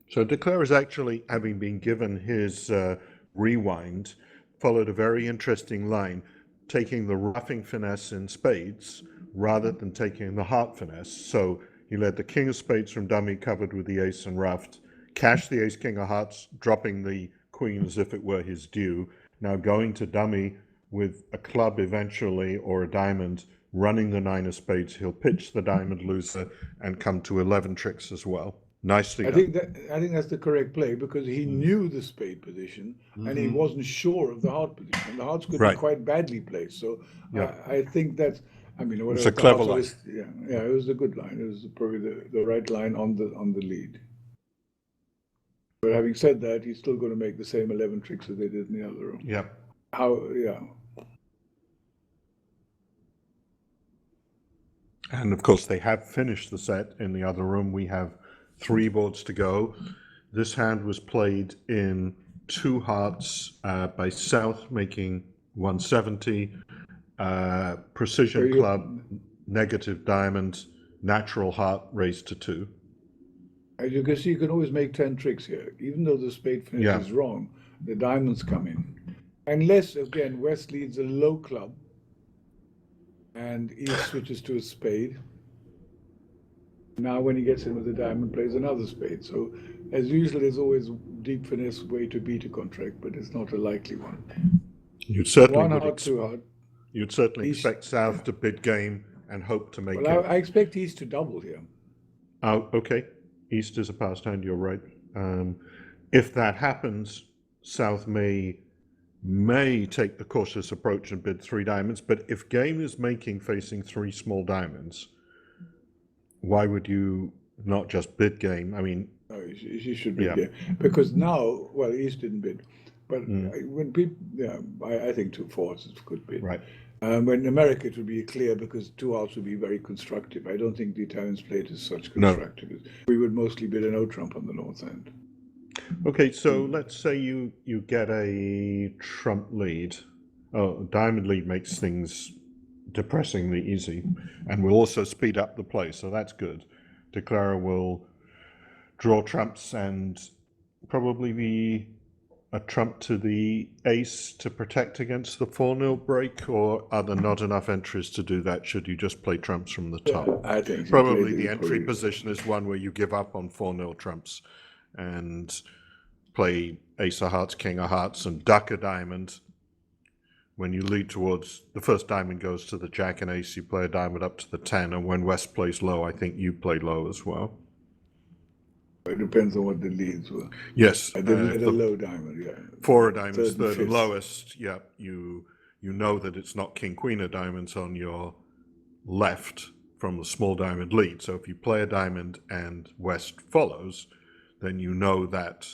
So De Cler is actually, having been given his rewind, followed a very interesting line, taking the roughing finesse in spades rather than taking the heart finesse. So he led the king of spades from dummy covered with the ace and ruffed, cashed the ace king of hearts, dropping the queen as if it were his due, now going to dummy with a club eventually or a diamond, running the nine of spades. He'll pitch the diamond loser and come to 11 tricks as well. Nicely done. I think that's the correct play, because he knew the spade position and he wasn't sure of the heart position. The hearts could be quite badly placed. So I think that's, it's a clever line. It was a good line. It was probably the right line on the lead. But having said that, he's still going to make the same 11 tricks as they did in the other room. Yeah. And of course, they have finished the set in the other room. We have 3 boards to go. This hand was played in 2 hearts by South, making 170. Precision club, negative diamond, natural heart raised to 2. As you can see, you can always make 10 tricks here. Even though the spade finish Yeah. is wrong, the diamonds come in. Unless, again, West leads a low club and East switches to a spade. Now when he gets in with the diamond, plays another spade. So as usual, there's always deep finesse way to beat a contract, but it's not a likely one. You certainly One would hard, two hard. You'd certainly East- expect South to bid game and hope to make Well, it. I expect East to double here. Oh, okay. East is a passed hand, you're right. If that happens, South may take the cautious approach and bid 3 diamonds, but if game is making facing 3 small diamonds, why would you not just bid game? I mean, No, she should bid Yeah. here. Because now, well, East didn't bid. But when people, I think 2 fours is a good bid. right. When America, it would be clear because 2 hearts would be very constructive. I don't think the Italians played as such No. constructive. We would mostly bid a no trump on the north end. Okay, so let's say you get a trump lead. Oh, diamond lead makes things depressingly easy, and will also speed up the play, so that's good. Declarer will draw trumps and probably be a trump to the ace to protect against the 4-0 break, or are there not enough entries to do that? Should you just play trumps from the top? I think he Probably played the it entry probably- position is one where you give up on 4-0 trumps and play ace of hearts, king of hearts, and duck a diamond. When you lead towards the first diamond goes to the jack and ace, you play a diamond up to the 10, and when West plays low, I think you play low as well. It depends on what the leads were. Yes, I did at a the low diamond, yeah. 4 of diamonds, Third and third and fifth. lowest. Yeah, you know that it's not king queen of diamonds on your left from the small diamond lead. So if you play a diamond and West follows, then you know that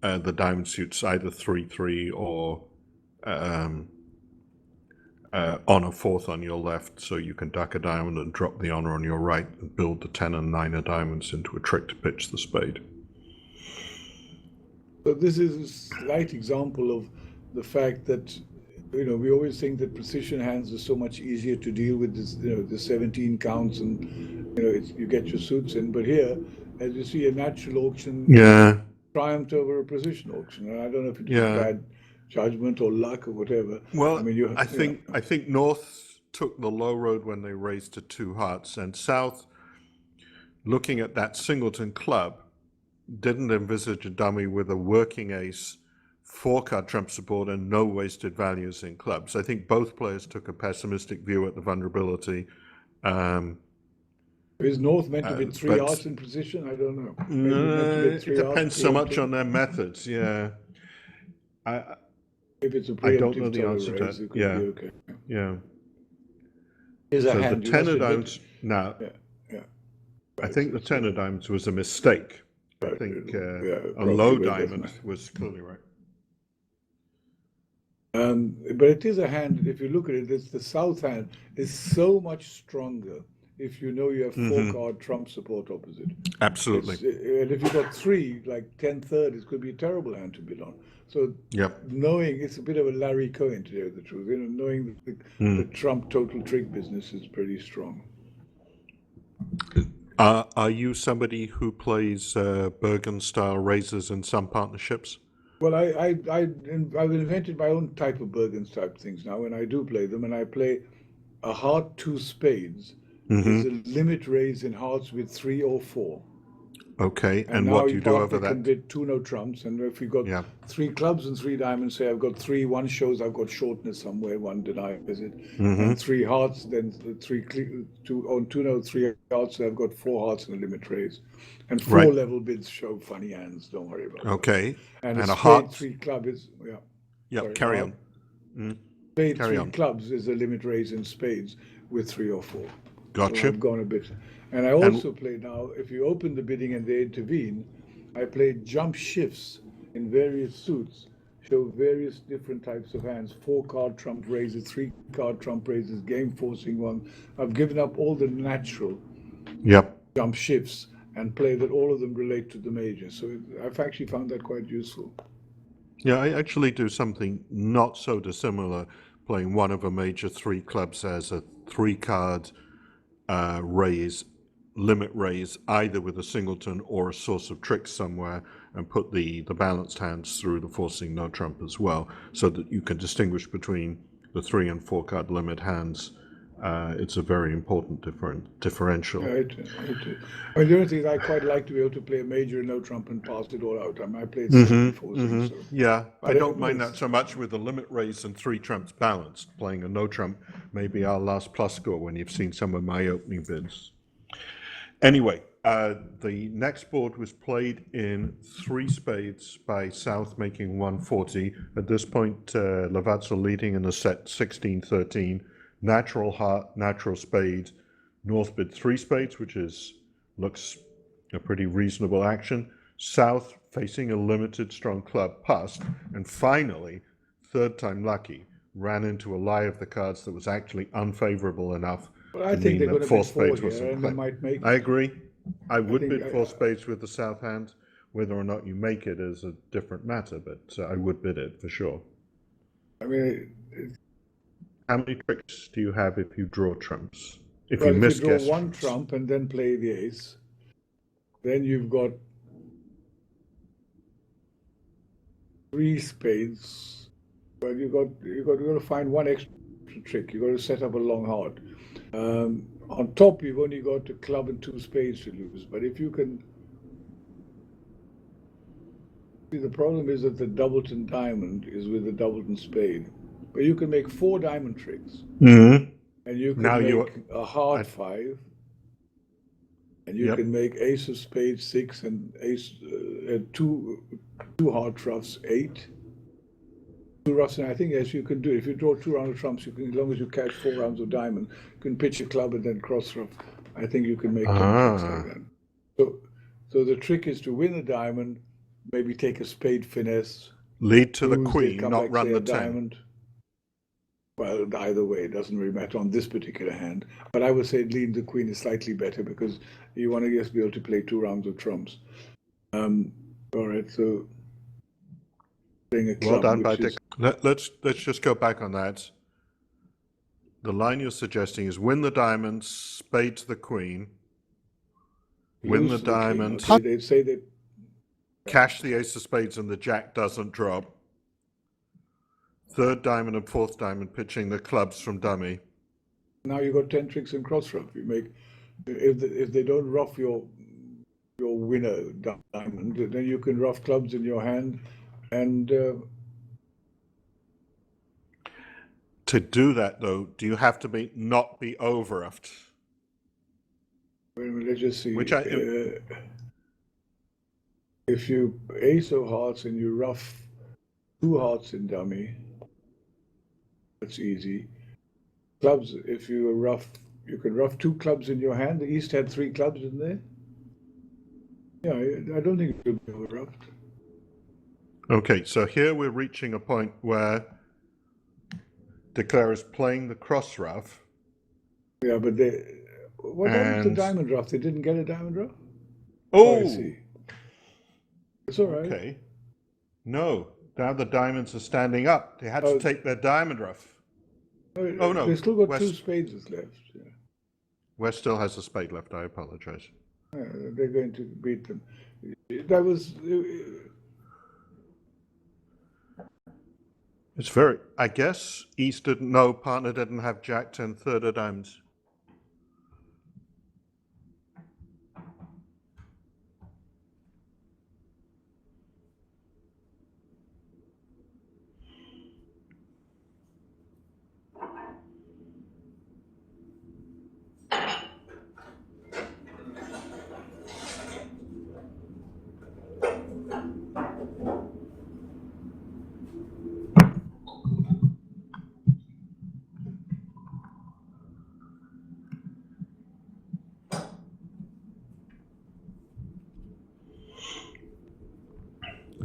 the diamond suit's either 3-3 or on a 4th on your left, so you can duck a diamond and drop the honor on your right and build the 10 and 9 of diamonds into a trick to pitch the spade. So this is a slight example of the fact that, we always think that precision hands are so much easier to deal with, this, the 17 counts and, you get your suits in. But here, as you see, a natural auction Yeah. triumphed over a precision auction. And I don't know if it was Yeah. bad judgment or luck or whatever. Well, I mean, I think North took the low road when they raised to 2 hearts, and South, looking at that singleton club, didn't envisage a dummy with a working ace, 4-card trump support, and no wasted values in clubs. I think both players took a pessimistic view at the vulnerability. Is North meant to bid 3 but- hearts in precision? I don't know. Maybe meant to bid It 3 hearts depends so much preemptive. on their methods. Yeah, If it's a I don't know preemptive the total answer to raise, that. it could Yeah. be okay. yeah. Here's a So the hand. You 10 must of admit- diamonds. Now, Yeah. I think the 10 of diamonds was a mistake. I Right, think yeah, a probably, low but it doesn't diamond matter. was clearly right. But it is a hand, if you look at it, it's the south hand is so much stronger if you know you have 4-card trump support opposite. Absolutely. And if you've got 3, like 10-3, it could be a terrible hand to bid on. So Yep. knowing, it's a bit of a Larry Cohen, to tell you the truth. Knowing the trump total trick business is pretty strong. Are you somebody who plays Bergen-style raises in some partnerships? Well, I've invented my own type of Bergens type things now, and I do play them, and I play a heart 2 spades. Is a limit raise in hearts with 3 or 4. Okay, and now what do you do partner over can that? bid 2 no trumps, and if you've got Yeah. 3 clubs and 3 diamonds, say I've got 3, one shows I've got shortness somewhere, one denies it, Mm-hmm. and 3 hearts, then 3 hearts, so I've got 4 hearts in a limit raise, and 4 Right. level bids show funny hands. Don't worry about that. Okay, And and a a spade heart. 3 club is Yep, sorry, carry heart. on. Spade Carry 3 on. clubs is a limit raise in spades with 3 or 4. So Gotcha. I've gone a bit. And I also play now, if you open the bidding and they intervene, I play jump shifts in various suits, show various different types of hands, 4-card trump raises, 3-card trump raises, game forcing one. I've given up all the natural Yep. jump shifts and play that all of them relate to the major. So I've actually found that quite useful. Yeah, I actually do something not so dissimilar, playing one of a major 3 clubs as a 3-card raise limit raise either with a singleton or a source of tricks somewhere and put the balanced hands through the forcing no trump as well, so that you can distinguish between the 3 and 4 card limit hands. It's a very important differential. I mean, the only thing is I quite like to be able to play a major no trump and pass it all out. I mean, I played 74, so. Yeah, I But don't mind it's- that so much with the limit raise and 3 trumps balanced. Playing a no trump may be our last plus score when you've seen some of my opening bids. Anyway, the next board was played in 3 spades by South, making 140. At this point, Lavaza leading in the set 16-13. Natural heart, natural spade. North bid 3 spades, which looks a pretty reasonable action. South facing a limited strong club passed, and finally, third time lucky, ran into a lie of the cards that was actually unfavorable enough Well, I to think mean they're that going to 4 bid 4 spades here, wasn't and they played. might make. I agree. I would think bid 4 spades with the south hand. Whether or not you make it is a different matter, but I would bid it for sure. I mean, How many tricks do you have if you draw trumps? If well, you if you draw misguess 1 trumps? trump and then play the ace, then you've got 3 spades. Well, you got to find 1 extra trick. You got to set up a long heart. On top, you've only got a club and 2 spades to lose. But if you can, see, the problem is that the doubleton diamond is with the doubleton spade, but you can make 4 diamond tricks, Mm-hmm. and you can Now you- make a hard 5, and you Yep. can make ace of spades 6 and ace 2 hard troughs 8. 2 roughs, and I think yes, you can do it. If you draw 2 rounds of trumps, you can, as long as you catch 4 rounds of diamond, you can pitch a club and then cross rough. I think you can make 10 tricks like that. So the trick is to win a diamond, maybe take a spade finesse, Lead to the lose, they queen, come not back, run say, the a 10. diamond. Well, either way, it doesn't really matter on this particular hand. But I would say lead the queen is slightly better because you want to just be able to play 2 rounds of trumps. All right, so playing a Well club, done by which is, Dick. Let's just go back on that. The line you're suggesting is win the diamonds, spade to the queen, win lose the to king. diamonds, Okay, they'd say that cash the ace of spades and the jack doesn't drop. Third diamond and fourth diamond pitching the clubs from dummy. now you got 10 tricks in cross rough. You make if they don't rough your winner diamond, then you can rough clubs in your hand, and To do that though, do you have to not be over roughed? wait a minute, let's just see. Which If you ace of hearts and you rough 2 hearts in dummy, that's easy. Clubs, if you rough, you can rough 2 clubs in your hand. The East had 3 clubs in there. Yeah, I don't think it would be over roughed. Okay, so here we're reaching a point where Declare is playing the cross rough. Yeah, but what happened to And- diamond rough? They didn't get a diamond rough? Oh, I see. It's all right. okay. No, now the diamonds are standing up. They had to Oh. take their diamond rough. Oh, no, They still got West- 2 spades left. Yeah. West still has a spade left. I apologize. Yeah, they're going to beat them. That was. It's very, I guess East didn't know partner didn't have Jack 10 third of diamonds.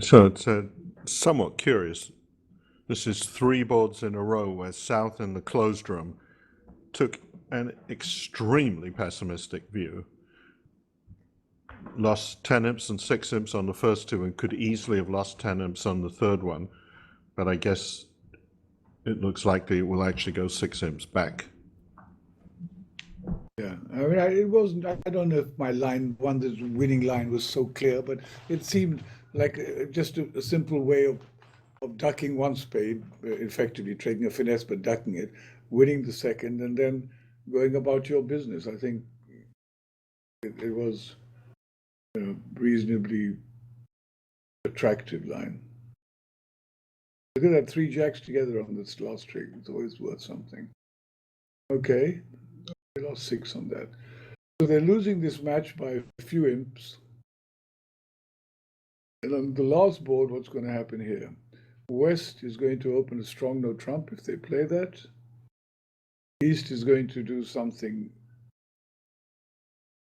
So it's somewhat curious. This is 3 boards in a row where South in the closed room took an extremely pessimistic view. Lost 10 imps and 6 imps on the first 2 and could easily have lost 10 imps on the third one. But I guess it looks likely it will actually go 6 imps back. Yeah, I mean, it wasn't. I don't know if my line, the winning line, was so clear, but it seemed like just a simple way of ducking one spade, effectively taking a finesse but ducking it, winning the second, and then going about your business. I think it was a reasonably attractive line. Look at that, 3 jacks together on this last trick. It's always worth something. Okay, they lost 6 on that. So they're losing this match by a few imps. And on the last board, what's going to happen here? West is going to open a strong no trump if they play that. East is going to do something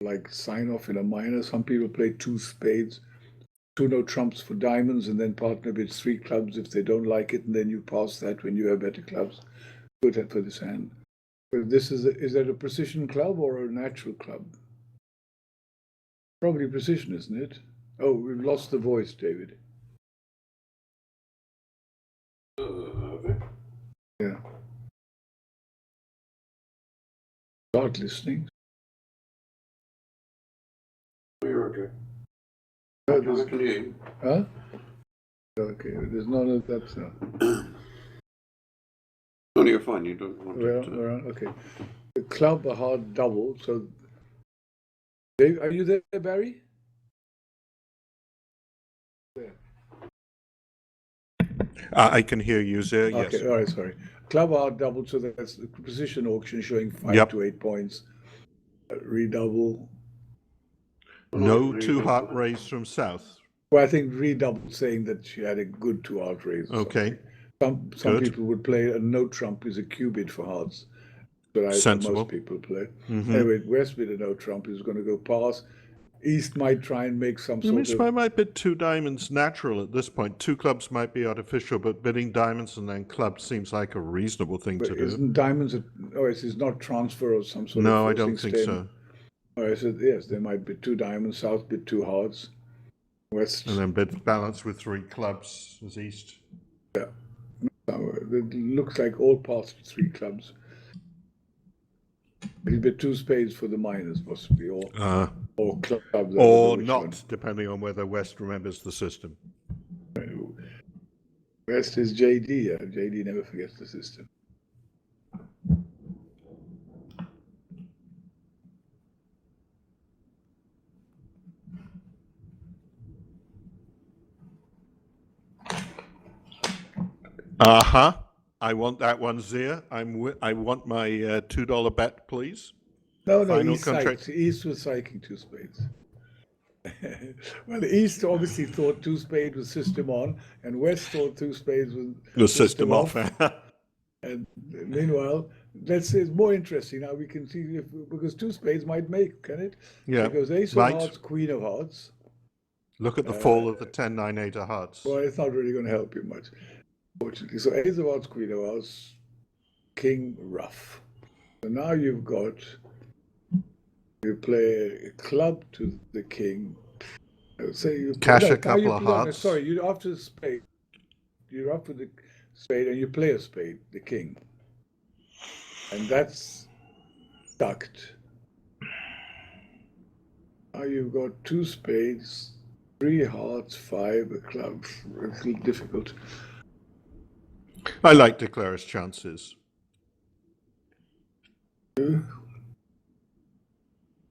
like sign off in a minor. Some people play 2 spades, 2 no trumps for diamonds, and then partner bids 3 clubs if they don't like it, and then you pass that when you have better clubs. Good for this hand. But this is that a precision club or a natural club? Probably precision, isn't it? Oh, we've lost the voice, David. Yeah. Start listening. You're okay. Oh, I can hear you. huh? Okay, there's none of that. No, you're fine. You don't want We're on, okay. The club, a hard double. So, Dave, are you there, Barry? There. I can hear you, Zir. Yes. Okay, all right, sorry. Club hard double, so that's the position auction showing 5 Yep. to 8 points. Redouble. No 2 heart raise from south. Well, I think redouble saying that she had a good 2 heart raise. Okay. Some Good. people would play a no trump is a cubit for hearts. But Sensible. most people play. Mm-hmm. Anyway, West with a no trump is going to go pass. East might try and make some sort of. I might bid 2 diamonds natural at this point. 2 clubs might be artificial, but bidding diamonds and then clubs seems like a reasonable thing to do. Isn't diamonds? It's not transfer or some sort of. No, I don't think so. All right, so yes, there might be 2 diamonds. South bid 2 hearts. West. And then bid balance with 3 clubs as East. Yeah. It looks like all paths to 3 clubs. It'll be 2 spades for the minors, possibly, or clubs. Or not, depending on whether West remembers the system. West is JD. Yeah. JD never forgets the system. I want that one, Zia. I want my $2 bet, please. No, Final East contract. psyched. East was psyching 2 spades. Well, the East obviously thought 2 spades was system on, and West thought 2 spades was The system off. And meanwhile, let's say it's more interesting now. We can see because 2 spades might make, can it? Yeah. Because Ace Right. of Hearts, Queen of Hearts. Look at the fall of the 10-9-8 of hearts. Well, it's not really going to help you much, fortunately. So Ace of Hearts, Queen of Hearts, King rough. So now you play a club to the king. I would say you Cash a couple of hearts. Sorry, you're after the spade. You're up for the spade and you play a spade, the king. And that's ducked. Now you've got 2 spades, 3 hearts, 5 a club. It's a little difficult. I like Declare's chances.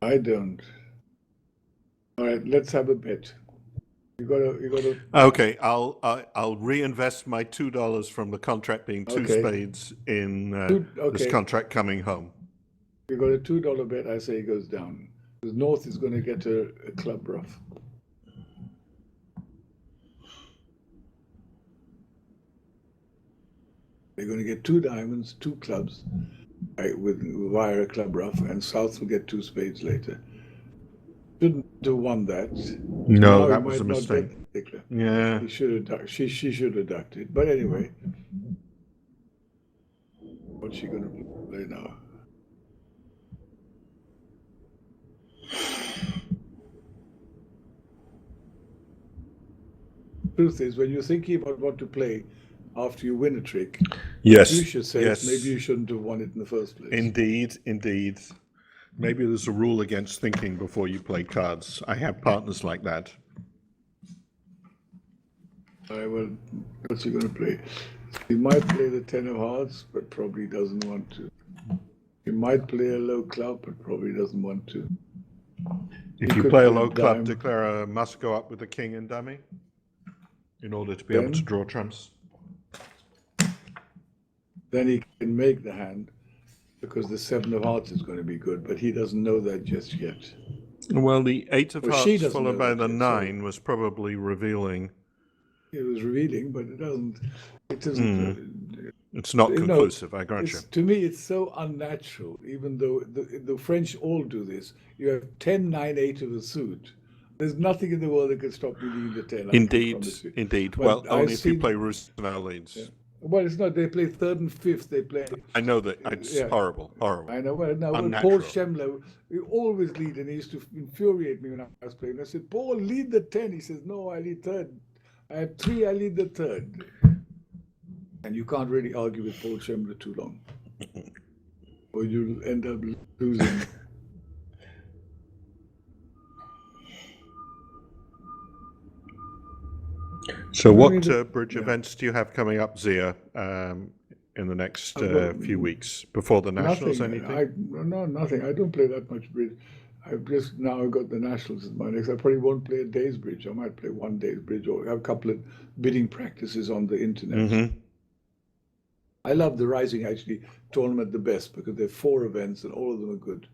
I don't. All right, let's have a bet. You gotta. Okay, I'll reinvest my $2 from the contract being 2 Okay. spades in this Okay. contract coming home. You got a $2 bet. I say it goes down. The North is going to get a club rough. They're going to get 2 diamonds, 2 clubs, via a club rough, and South will get 2 spades later. Shouldn't have won that. No, Now that he was a might not mistake. get Declan. Yeah. He should have ducked. She should have ducked it. But anyway, what's she going to play now? Truth is, when you're thinking about what to play after you win a trick, Yes. you should say yes. maybe you shouldn't have won it in the first place. Indeed, indeed. Maybe there's a rule against thinking before you play cards. I have partners like that. All right, well, what's he going to play? He might play the 10 of hearts, but probably doesn't want to. He might play a low club, but probably doesn't want to. If He you could play a play low club, dime. declare a must go up with a king and dummy in order to be able to Then? draw trumps. Then he can make the hand because the 7 of hearts is going to be good, but he doesn't know that just yet. Well, the 8 of Well, she hearts doesn't followed know by that the yet, so- 9 was probably revealing. It was revealing, but it doesn't. It isn't. It's not You know, conclusive, I grant you. To me, it's so unnatural. Even though the French all do this, you have 10, 9, 8 of a suit. There's nothing in the world that could stop me leading the 10. I can promise you. Indeed. But Well, only I've if you seen- play Rousseau leads. Yeah. Well, it's not. They play 3rd and 5th. They play. I know that it's Yeah. horrible. I know. Well, now Paul Unnatural. Schemmler, he always lead, and he used to infuriate me when I was playing. I said, "Paul, lead the 10." He says, "No, I lead 3rd. I have 3. I lead the 3rd." And you can't really argue with Paul Schemmler too long, or you'll end up losing. So, what mean, bridge yeah. events do you have coming up, Zia, in the next well, few weeks before the Nationals? Nothing. Anything? No, nothing. I don't play that much bridge. I've just now got the Nationals as my next. I probably won't play a day's bridge. I might play one day's bridge or have a couple of bidding practices on the internet. Mm-hmm. I love the Rising actually tournament the best because there are 4 events and all of them are good.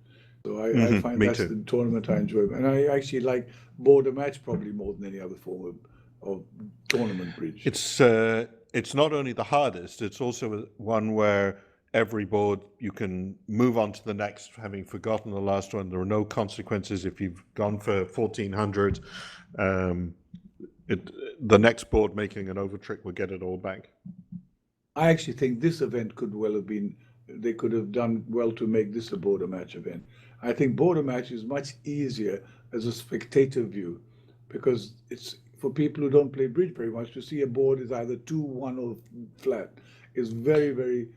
So I find me that's too. the tournament I enjoy. And I actually like border match probably more than any other form of tournament bridge. It's not only the hardest, it's also one where every board you can move on to the next, having forgotten the last one. There are no consequences if you've gone for 1400. The next board making an over trick will get it all back. I actually think this event could well have been, they could have done well to make this a border match event. I think border match is much easier as a spectator view because it's for people who don't play bridge very much to see a board is either 2, 1 or flat is very, very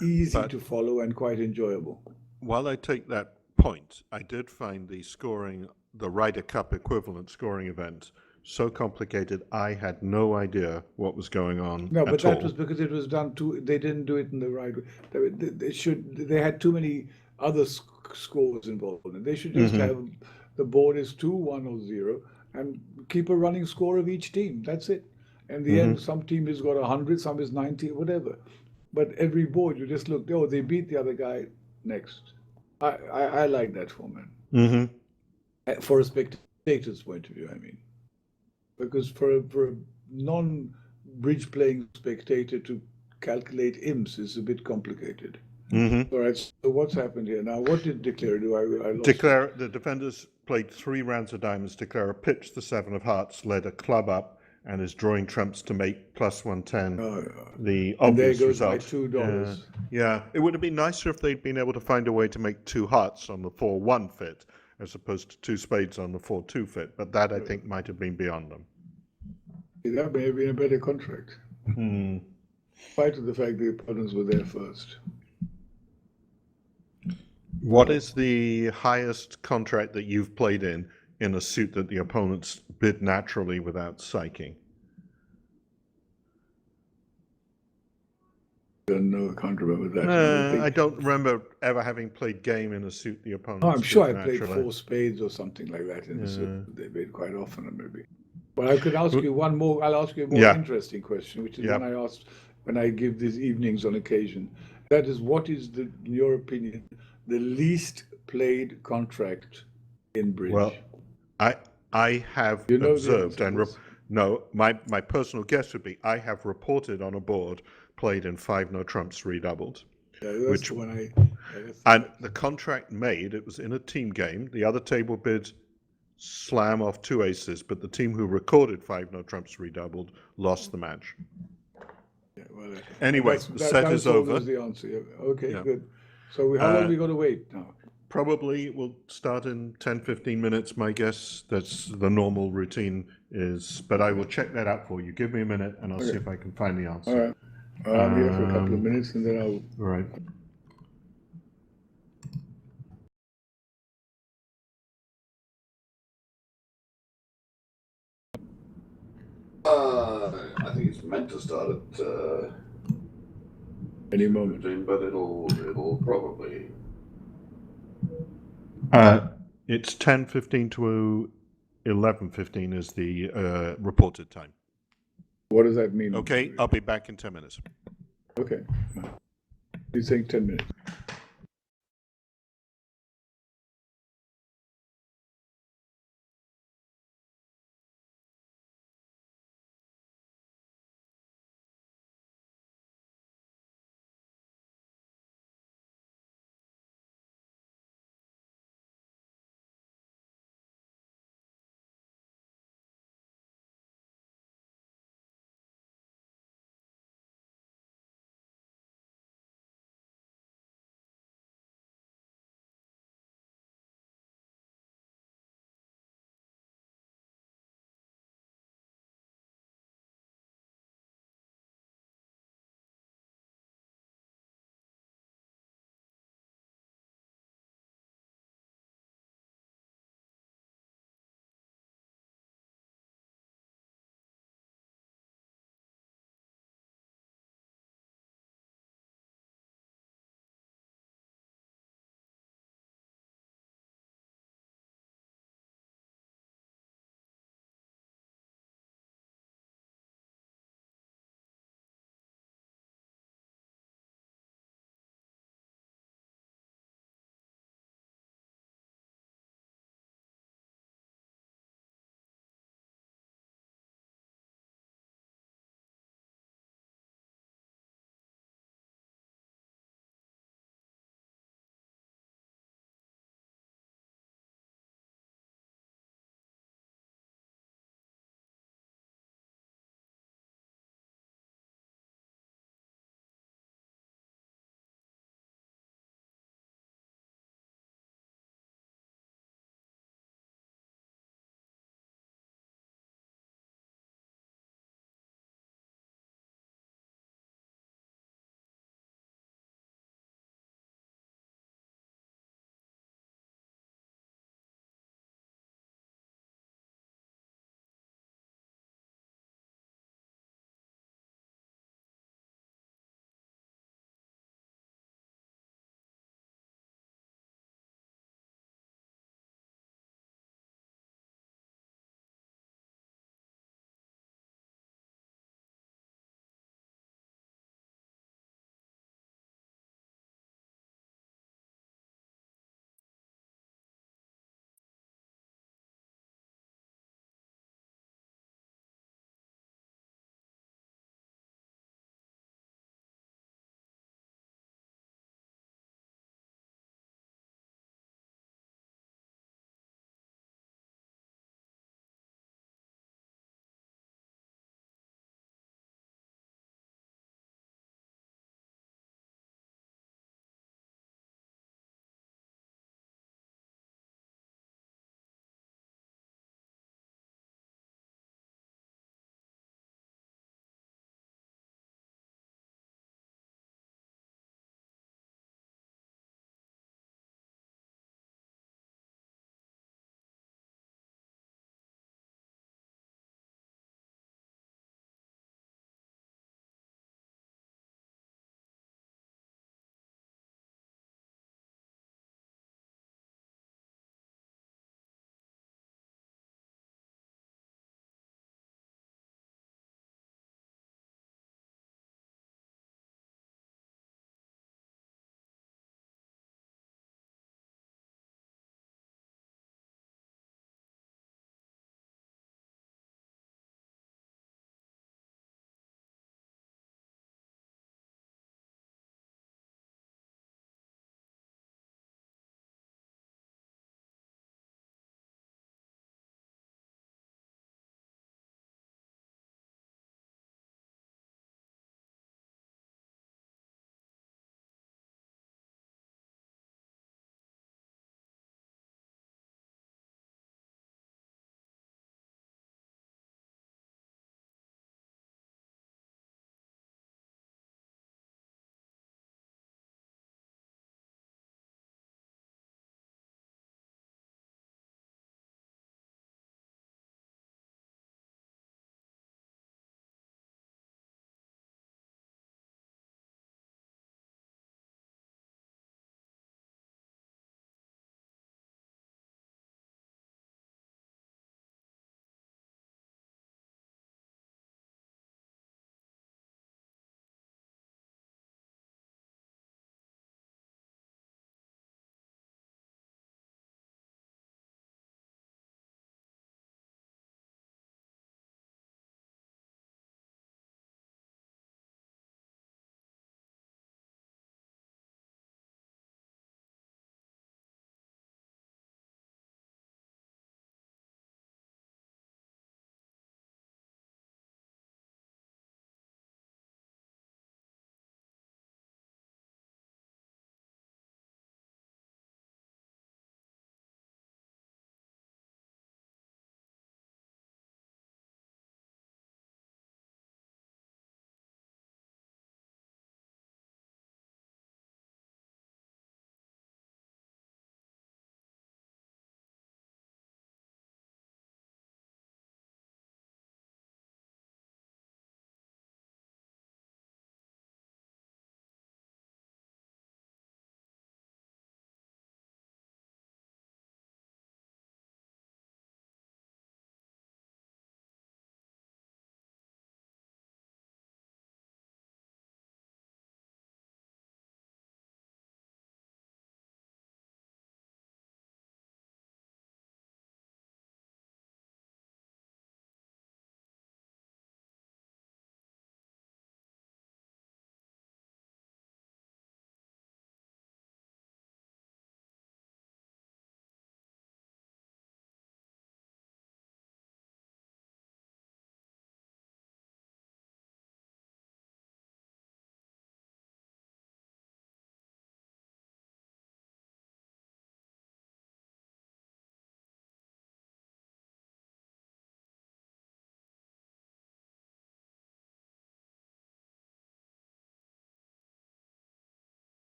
easy to follow and quite enjoyable. While I take that point, I did find the Ryder Cup equivalent scoring event so complicated. I had no idea what was going on. No, but that all. was because it was done too. They didn't do it in the right way. They had too many other scores involved in it. They should just have the board is 2, 1 or 0, and keep a running score of each team. That's it. And the end, some team has got 100, some is 90, whatever. But every board, you just look. Oh, they beat the other guy. Next. I like that format. For a spectator's point of view, I mean. Because for a non-bridge playing spectator to calculate imps is a bit complicated. All right, so what's happened here now? What did Declare do? I lost Declare the defenders played 3 rounds of diamonds. Declare pitched the 7 of hearts, led a club up, and is drawing trumps to make plus 110. The and there obvious goes result. my $2. Yeah, it would have been nicer if they'd been able to find a way to make 2 hearts on the 4-1 fit, as opposed to 2 spades on the 4-2 fit. But that I think might have been beyond them. That may have been a better contract. In spite of the fact the opponents were there first. What is the highest contract that you've played in a suit that the opponents bid naturally without psyching? I don't know, I can't remember that. I don't remember ever having played game in a suit the opponents I'm sure I bid played naturally. 4 spades or something like that in the suit. They made quite often, maybe. But I could ask you one more. I'll ask you a more interesting question, which is one I asked when I give these evenings on occasion. That is, what is in your opinion, the least played contract in bridge? Well, I have You know observed the answer and to this. no, my personal guess would be I have reported on a board played in 5 no trumps redoubled. Yeah, that's which- the one And the contract made, it was in a team game. The other table bid slam off 2 aces, but the team who recorded 5 no trumps redoubled lost the match. Yeah, well, Anyway, the set is over. That was the answer. Yeah. Okay, Yeah. good. So how long we got to wait now? Probably will start in 10, 15 minutes, my guess. That's the normal routine is, but I will check that out for you. Give me a minute and I'll see if I can find the answer. All right. I'm here for a couple of minutes and then I'll All right. I think it's meant to start at Any moment. 15, but it'll probably. It's 10:15 to 11:15 is the reported time. What does that mean? Okay, I'll be back in 10 minutes. Okay. He's saying 10 minutes.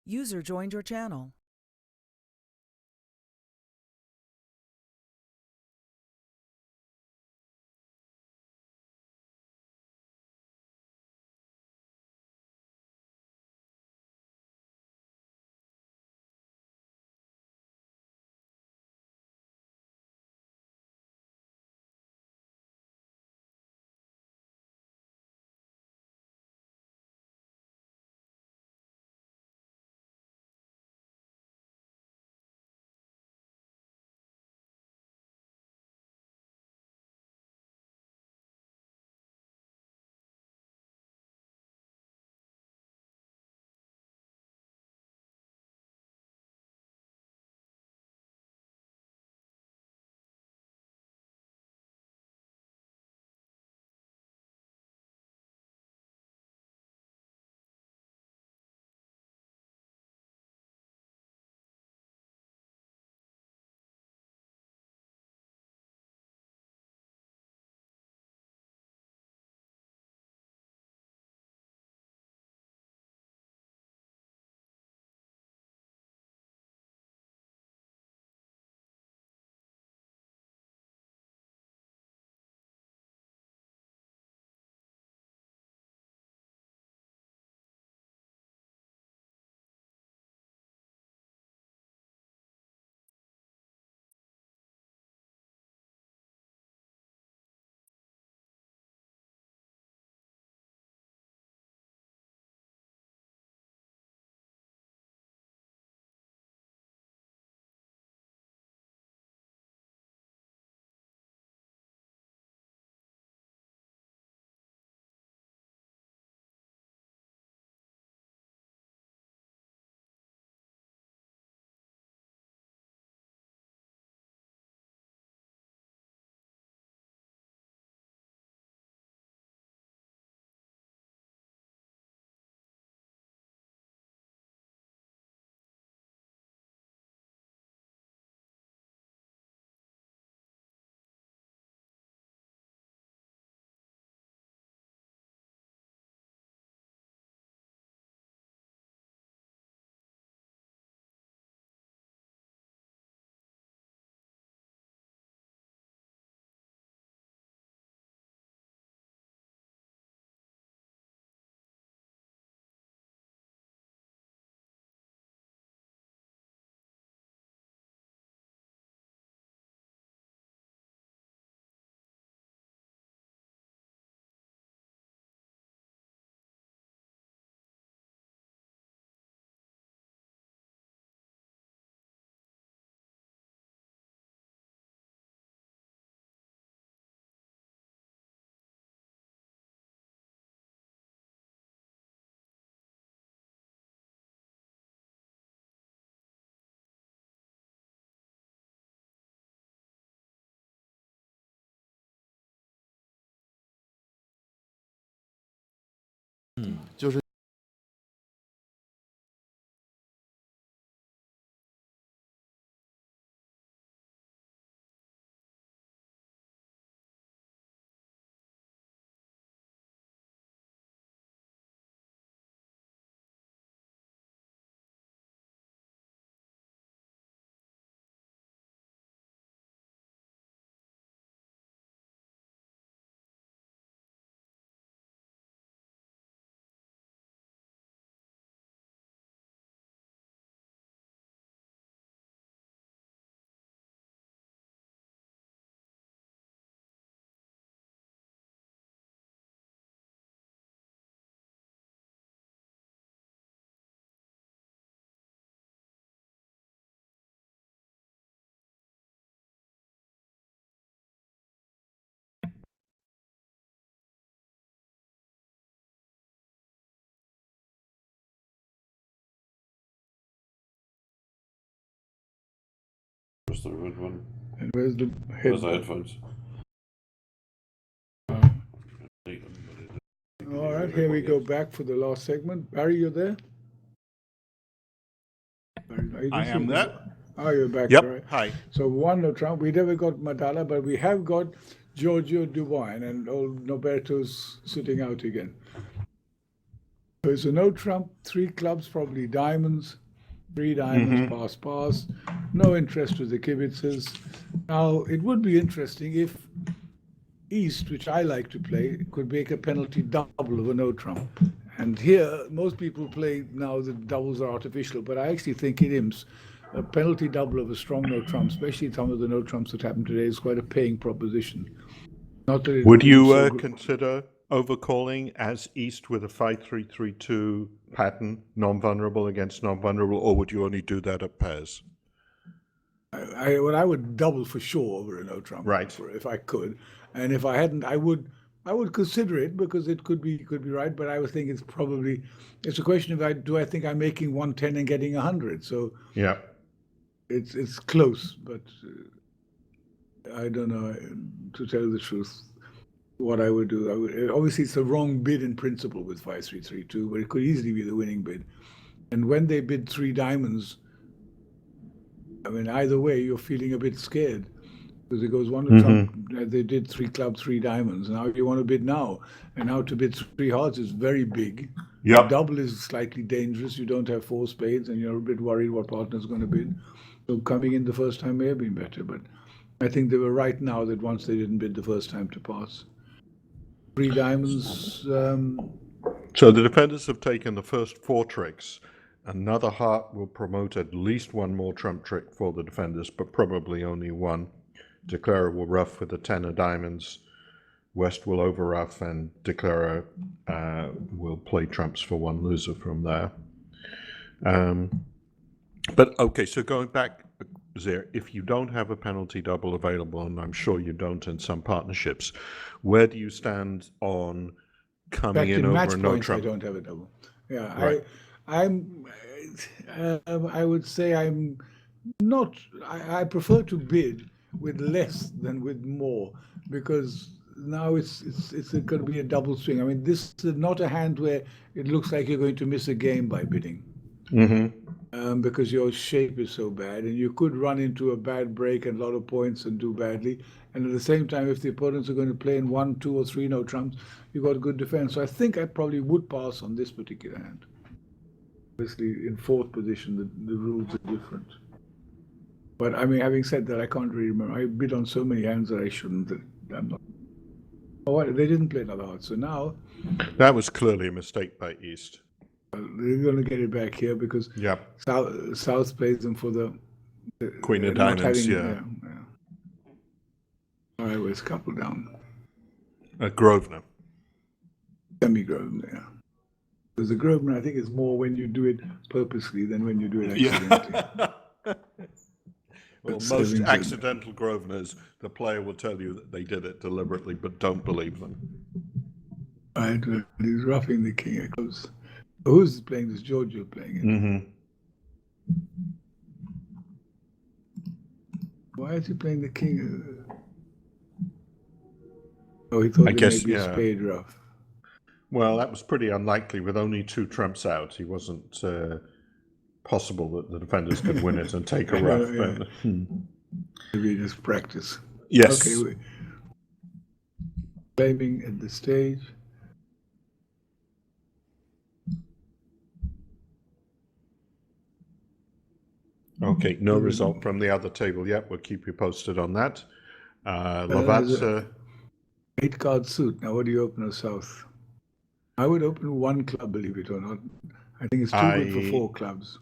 User joined your channel. Where's the red one? And where's the Where's the head? headphones? All right, here we go back for the last segment. Barry, you there? Barry, are you I am listening? there. Oh, you're back, Yep. right? Hi. So one no Trump. We never got Madala, but we have got Giorgio Duvine, and old Noberto's sitting out again. So no trump, 3 clubs, probably diamonds, 3 diamonds, pass, pass. No interest to the kibitzers. Now, it would be interesting if East, which I like to play, could make a penalty double of a no trump. And here, most people play now the doubles are artificial, but I actually think in IMS, a penalty double of a strong no trump, especially some of the no trumps that happened today, is quite a paying proposition. Not that it Would you so consider overcalling as East with a 5-3-3-2 pattern, non-vulnerable against non-vulnerable, or would you only do that at pairs? I would double for sure over a no trump, Right. if I could, and if I hadn't, I would consider it because it could be right. But I would think it's a question of do I think I'm making 110 and getting 100? So yeah, it's close, but I don't know, to tell you the truth, what I would do. Obviously, it's the wrong bid in principle with 5-3-3-2, but it could easily be the winning bid. And when they bid 3 diamonds, I mean, either way, you're feeling a bit scared because it goes one to some. They did 3 clubs, 3 diamonds. Now you want to bid now, and now to bid 3 hearts is very big. Yep. Double is slightly dangerous. You don't have 4 spades, and you're a bit worried what partner's going to bid. So coming in the first time may have been better, but I think they were right now that once they didn't bid the first time to pass. 3 diamonds. So the defenders have taken the first 4 tricks. Another heart will promote at least 1 more trump trick for the defenders, but probably only 1. Declarer will ruff with the 10 of diamonds. West will over ruff, and Declarer will play trumps for 1 loser from there. But okay, so going back there, if you don't have a penalty double available, and I'm sure you don't in some partnerships, where do you stand on coming in over a no trump? I don't have a double. Yeah, Right. I would say I'm not. I prefer to bid with less than with more, because now it's going to be a double swing. I mean, this is not a hand where it looks like you're going to miss a game by bidding. Because your shape is so bad, and you could run into a bad break and a lot of points and do badly. And at the same time, if the opponents are going to play in 1, 2, or 3 no trumps, you've got good defense. So I think I probably would pass on this particular hand. Obviously, in 4th position, the rules are different. But I mean, having said that, I can't really remember. I bid on so many hands that I shouldn't. That I'm not. Oh, they didn't play another heart. So now That was clearly a mistake by East. they're going to get it back here because Yeah. South plays them for the Queen of not diamonds, having- yeah. All right, well, it's couple down. Grosvenor. Semi-Grosvenor, yeah. Because the Grosvenor, I think, is more when you do it purposely than when you do it accidentally. Well, But most savings- accidental Grosvenors, the player will tell you that they did it deliberately, but don't believe them. Right, he's roughing the king of clubs. Who's playing this? Giorgio playing it. Why is he playing the king? Oh, he thought I it guess, may be yeah. a spade rough. Well, that was pretty unlikely with only 2 trumps out. He wasn't possible that the defenders could win it and take a rough. Yeah. But, Maybe just practice. yes. Okay, claiming at the stage. Okay, no result from the other table yet. We'll keep you posted on that. there's Lavaza. 8-card suit. Now, what do you open a South? I would open 1 club, believe it or not. I think it's too good for 4 clubs.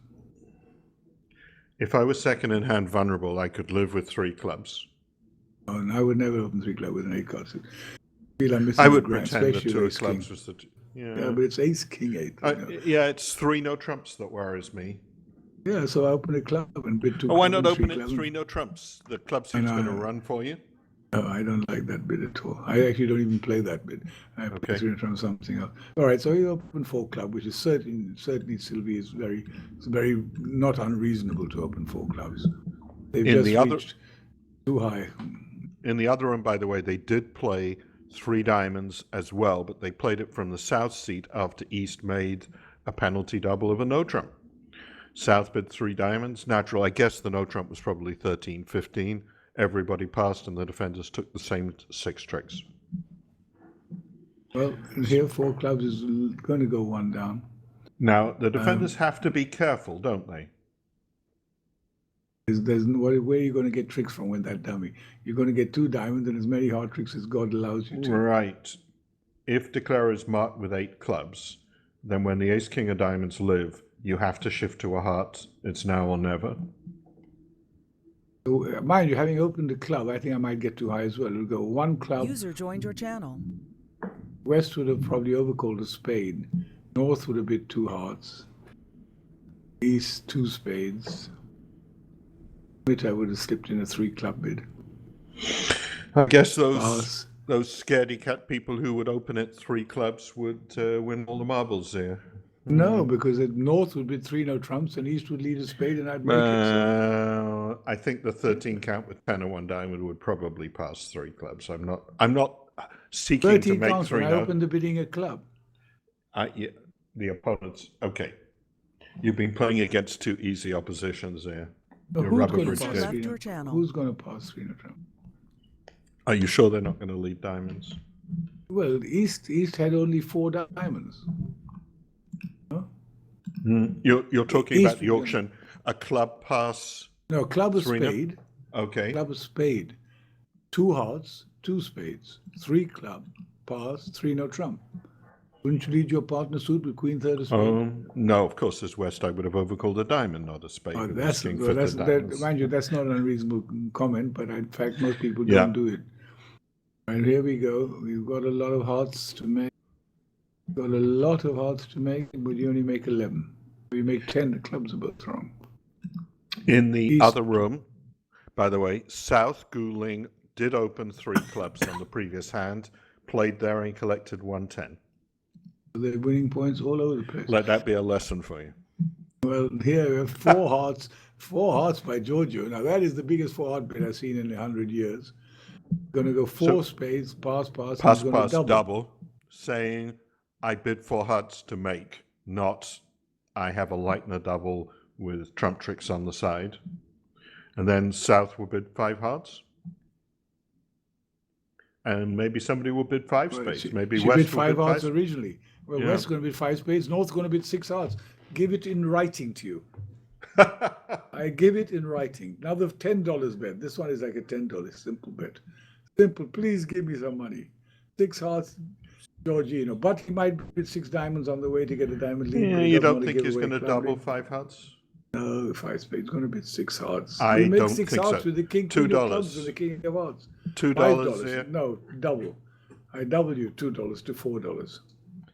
If I was second in hand vulnerable, I could live with 3 clubs. Oh, and I would never open 3 club with an 8-card suit. I feel I'm missing I the would grand, pretend that especially 2 with of clubs ace-king. was the. Yeah, but it's ace king 8. You know. Yeah, it's 3 no trumps that worries me. Yeah, so I open a club and bid 2 Oh, why club not and open it club. 3 no trumps? The club seat's going to run for you. No, I don't like that bid at all. I actually don't even play that bid. I Okay. play from something else. All right, so you open 4 club, which is certainly Sylvie is very not unreasonable to open 4 clubs. They've In just the other- reached too high. In the other one, by the way, they did play 3 diamonds as well, but they played it from the south seat after East made a penalty double of a no trump. South bid 3 diamonds. Natural, I guess the no trump was probably 13, 15. Everybody passed, and the defenders took the same 6 tricks. Well, here 4 clubs is going to go 1 down. Now, the defenders have to be careful, don't they? Where are you going to get tricks from with that dummy? You're going to get 2 diamonds and as many hard tricks as God allows you to. Right. If declarer is marked with 8 clubs, then when the ace king of diamonds live, you have to shift to a heart. It's now or never. So, mind you, having opened the club, I think I might get too high as well. It'll go 1 club. User joined your channel. West would have probably overcalled a spade. North would have been 2 hearts. East, 2 spades. Mid, I would have slipped in a 3 club bid. I guess those Pass. scaredy cat people who would open at 3 clubs would win all the marbles there. No, because at North would be 3 no trumps and East would lead a spade and I'd make it. So. I think the 13 count with 10 and 1 diamond would probably pass 3 clubs. I'm not seeking to 13 make counts 3 when I no. opened the bidding a club. Yeah, the opponents. Okay. You've been playing against 2 easy oppositions there. So Your who's rubber going bridge to User pass game. left 3 your no? channel. Who's going to pass 3 no trump? Are you sure they're not going to lead diamonds? Well, East had only 4 diamonds. You're talking East about the would- auction. A club pass. No, club of 3 no? spade. Okay. Club of spade. 2 hearts, 2 spades. 3 club, pass, 3 no trump. Wouldn't you lead your partner suit with queen third of spade? No, of course, as West, I would have overcalled a diamond, not a spade. Oh, with that's, king well, fifth that's of that, diamonds. mind you, that's not an unreasonable comment, but in fact, most people Yeah. don't do it. And here we go. We've got a lot of hearts to make. Got a lot of hearts to make, but you only make 11. We make 10. The clubs are both wrong. In the East- other room, by the way, South Gouling did open 3 clubs on the previous hand, played there and collected 110. They're winning points all over the place. Let that be a lesson for you. Well, here we have 4 hearts. 4 hearts by Giorgio. Now that is the biggest 4-heart bid I've seen in 100 years. Going to go 4 spades, pass. Pass, he's gonna double, saying, I bid 4 hearts to make, not I have a Leitner double with trump tricks on the side. And then South will bid 5 hearts. And maybe somebody will bid 5 Well, spades. she Maybe bid West will 5 bid hearts 5. originally. Well, Yeah. West's going to bid 5 spades. North's going to bid 6 hearts. Give it in writing to you. I give it in writing. Now the $10 bet. This one is like a $10 simple bet. Simple. Please give me some money. 6 hearts, Giorgino. But he might bid 6 diamonds on the way to get a diamond lead. Yeah, but he you doesn't don't want think give he's away going to club double lead. 5 hearts? No, 5 spades going to bid 6 hearts. I You make don't 6 think hearts so. with the king, $2. queen of clubs, and the king of hearts. $2 $5. there. No, double. I double you $2 to $4.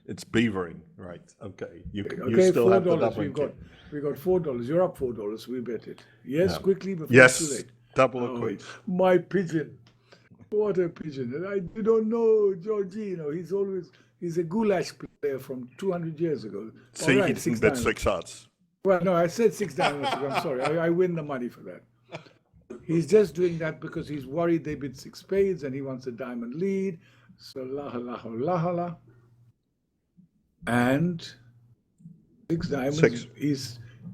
It's beavering, right? Okay, you Okay, still have the $4. doubling We've got $4. You're up $4. We bet it. Yes, Yeah. quickly before Yes, it's too late. double or Oh, quit. my pigeon. What a pigeon. And you don't know Giorgino. He's a goulash player from 200 years ago. See, All right, he didn't 6 bid diamonds. 6 hearts. Well, no, I said 6 diamonds ago. I'm sorry. I win the money for that. He's just doing that because he's worried they bid 6 spades and he wants a diamond lead. So la. And 6 diamonds 6.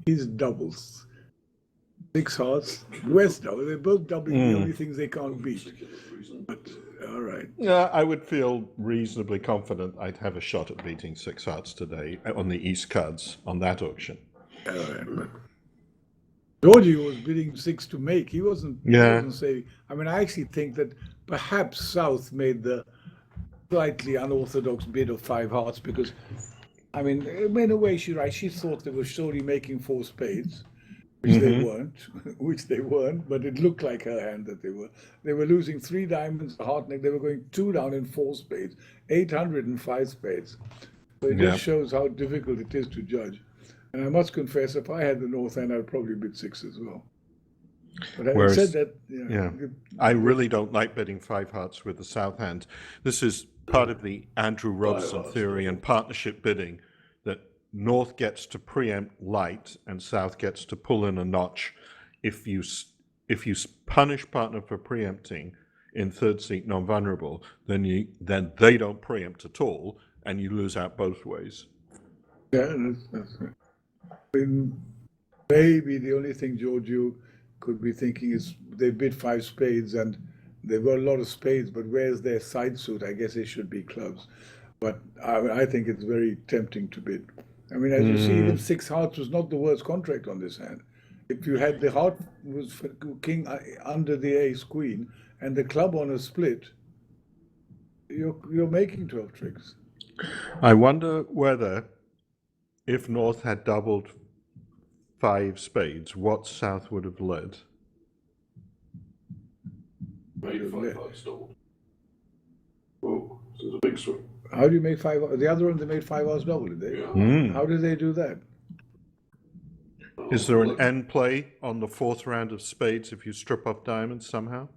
is doubles. 6 hearts, West double. They're both doubling the only things they can't beat. But all right. Yeah, I would feel reasonably confident I'd have a shot at beating 6 hearts today on the East cards on that auction. All right. But Giorgio was bidding 6 to make. He wasn't saying. I mean, I actually think that perhaps South made the slightly unorthodox bid of 5 hearts because, I mean, in a way, she's right. She thought they were surely making 4 spades, which they weren't, but it looked like her hand that they were. They were losing 3 diamonds, a heart neck. They were going 2 down in 4 spades, 805 spades. So it just shows how difficult it is to judge. And I must confess, if I had the North End, I'd probably bid 6 as well. But having said that, I really don't like bidding 5 hearts with the South hand. This is part of the Andrew Robertson theory and partnership bidding, that North gets to preempt light and South gets to pull in a notch. If you punish partner for preempting in third seat non-vulnerable, then they don't preempt at all, and you lose out both ways. Yeah, that's right. I mean, maybe the only thing Giorgio could be thinking is they bid 5 spades and they've got a lot of spades, but where's their side suit? I guess it should be clubs. But I think it's very tempting to bid. I mean, as you see, even 6 hearts was not the worst contract on this hand. If you had the heart was for king under the ace queen and the club on a split, you're making 12 tricks. I wonder whether, if North had doubled 5 spades, what South would have led. Made 5 hearts double. Oh, this is a big swing. How do you make 5? The other one, they made 5 hearts double, did they? Yeah. How did they do that? Is there an end play on the 4th round of spades if you strip off diamonds somehow?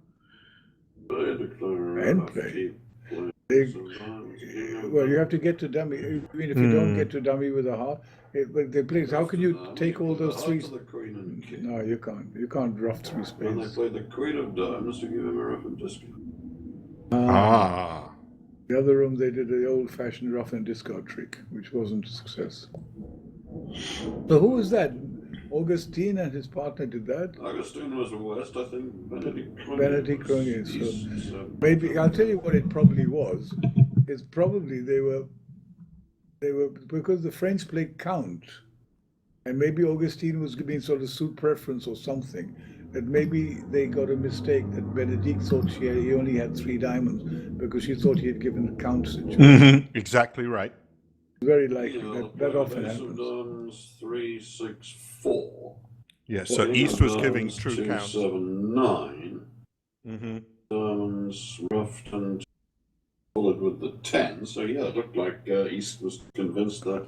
End play. Well, you have to get to dummy. I mean, if you don't get to dummy with a heart, but they play. How can you take all those 3? No, you can't. You can't rough 3 spades. And they played the queen of diamonds to give him a rough and discount. The other room, they did the old-fashioned rough and discard trick, which wasn't a success. So who was that? Augustine and his partner did that? Augustine was a West, I think. Benedict Cronier. So maybe I'll tell you what it probably was. It's probably they were because the French play count, and maybe Augustine was giving sort of suit preference or something. That maybe they got a mistake that Benedict thought he only had 3 diamonds because she thought he had given the count situation. Exactly right. Very likely. That often happens. Diamonds, 3, 6, 4. Yeah, so East was giving true 2, counts. 7, 9. Diamonds roughed and followed with the 10. So yeah, it looked like East was convinced that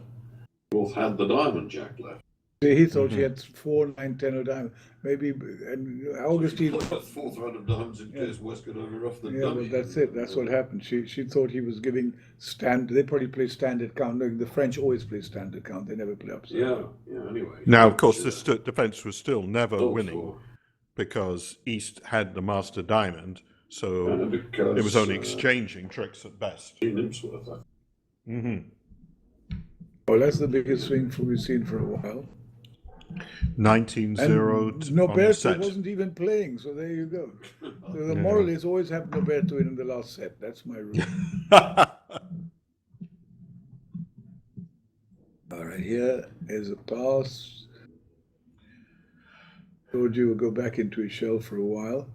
North had the diamond jack left. He thought she had 4, 9, 10 of diamonds. Maybe, and Augustine. So 4th round of diamonds in case West could overruff the Yeah, dummy. but that's it. That's what happened. She thought he was giving standard. They probably play standard count. No, the French always play standard count. They never play upside. Yeah, anyway. Now, of course, this defense was still never winning because East had the master diamond, so it was only exchanging tricks at best. Nimsworth, Well, that's the biggest swing we've seen for a while. 19-0 on the Noberto set. wasn't even playing, so there you go. So the moral is always have Noberto in the last set. That's my rule. All right, here is a pass. Told you we'll go back into his shell for a while.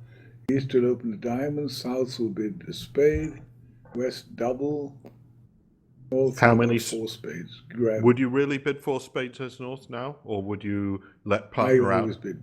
East will open the diamond. South will bid the spade. West double. North How many 4 spades. Grab. Would you really bid 4 spades as North now, or would you let I partner out? always bid.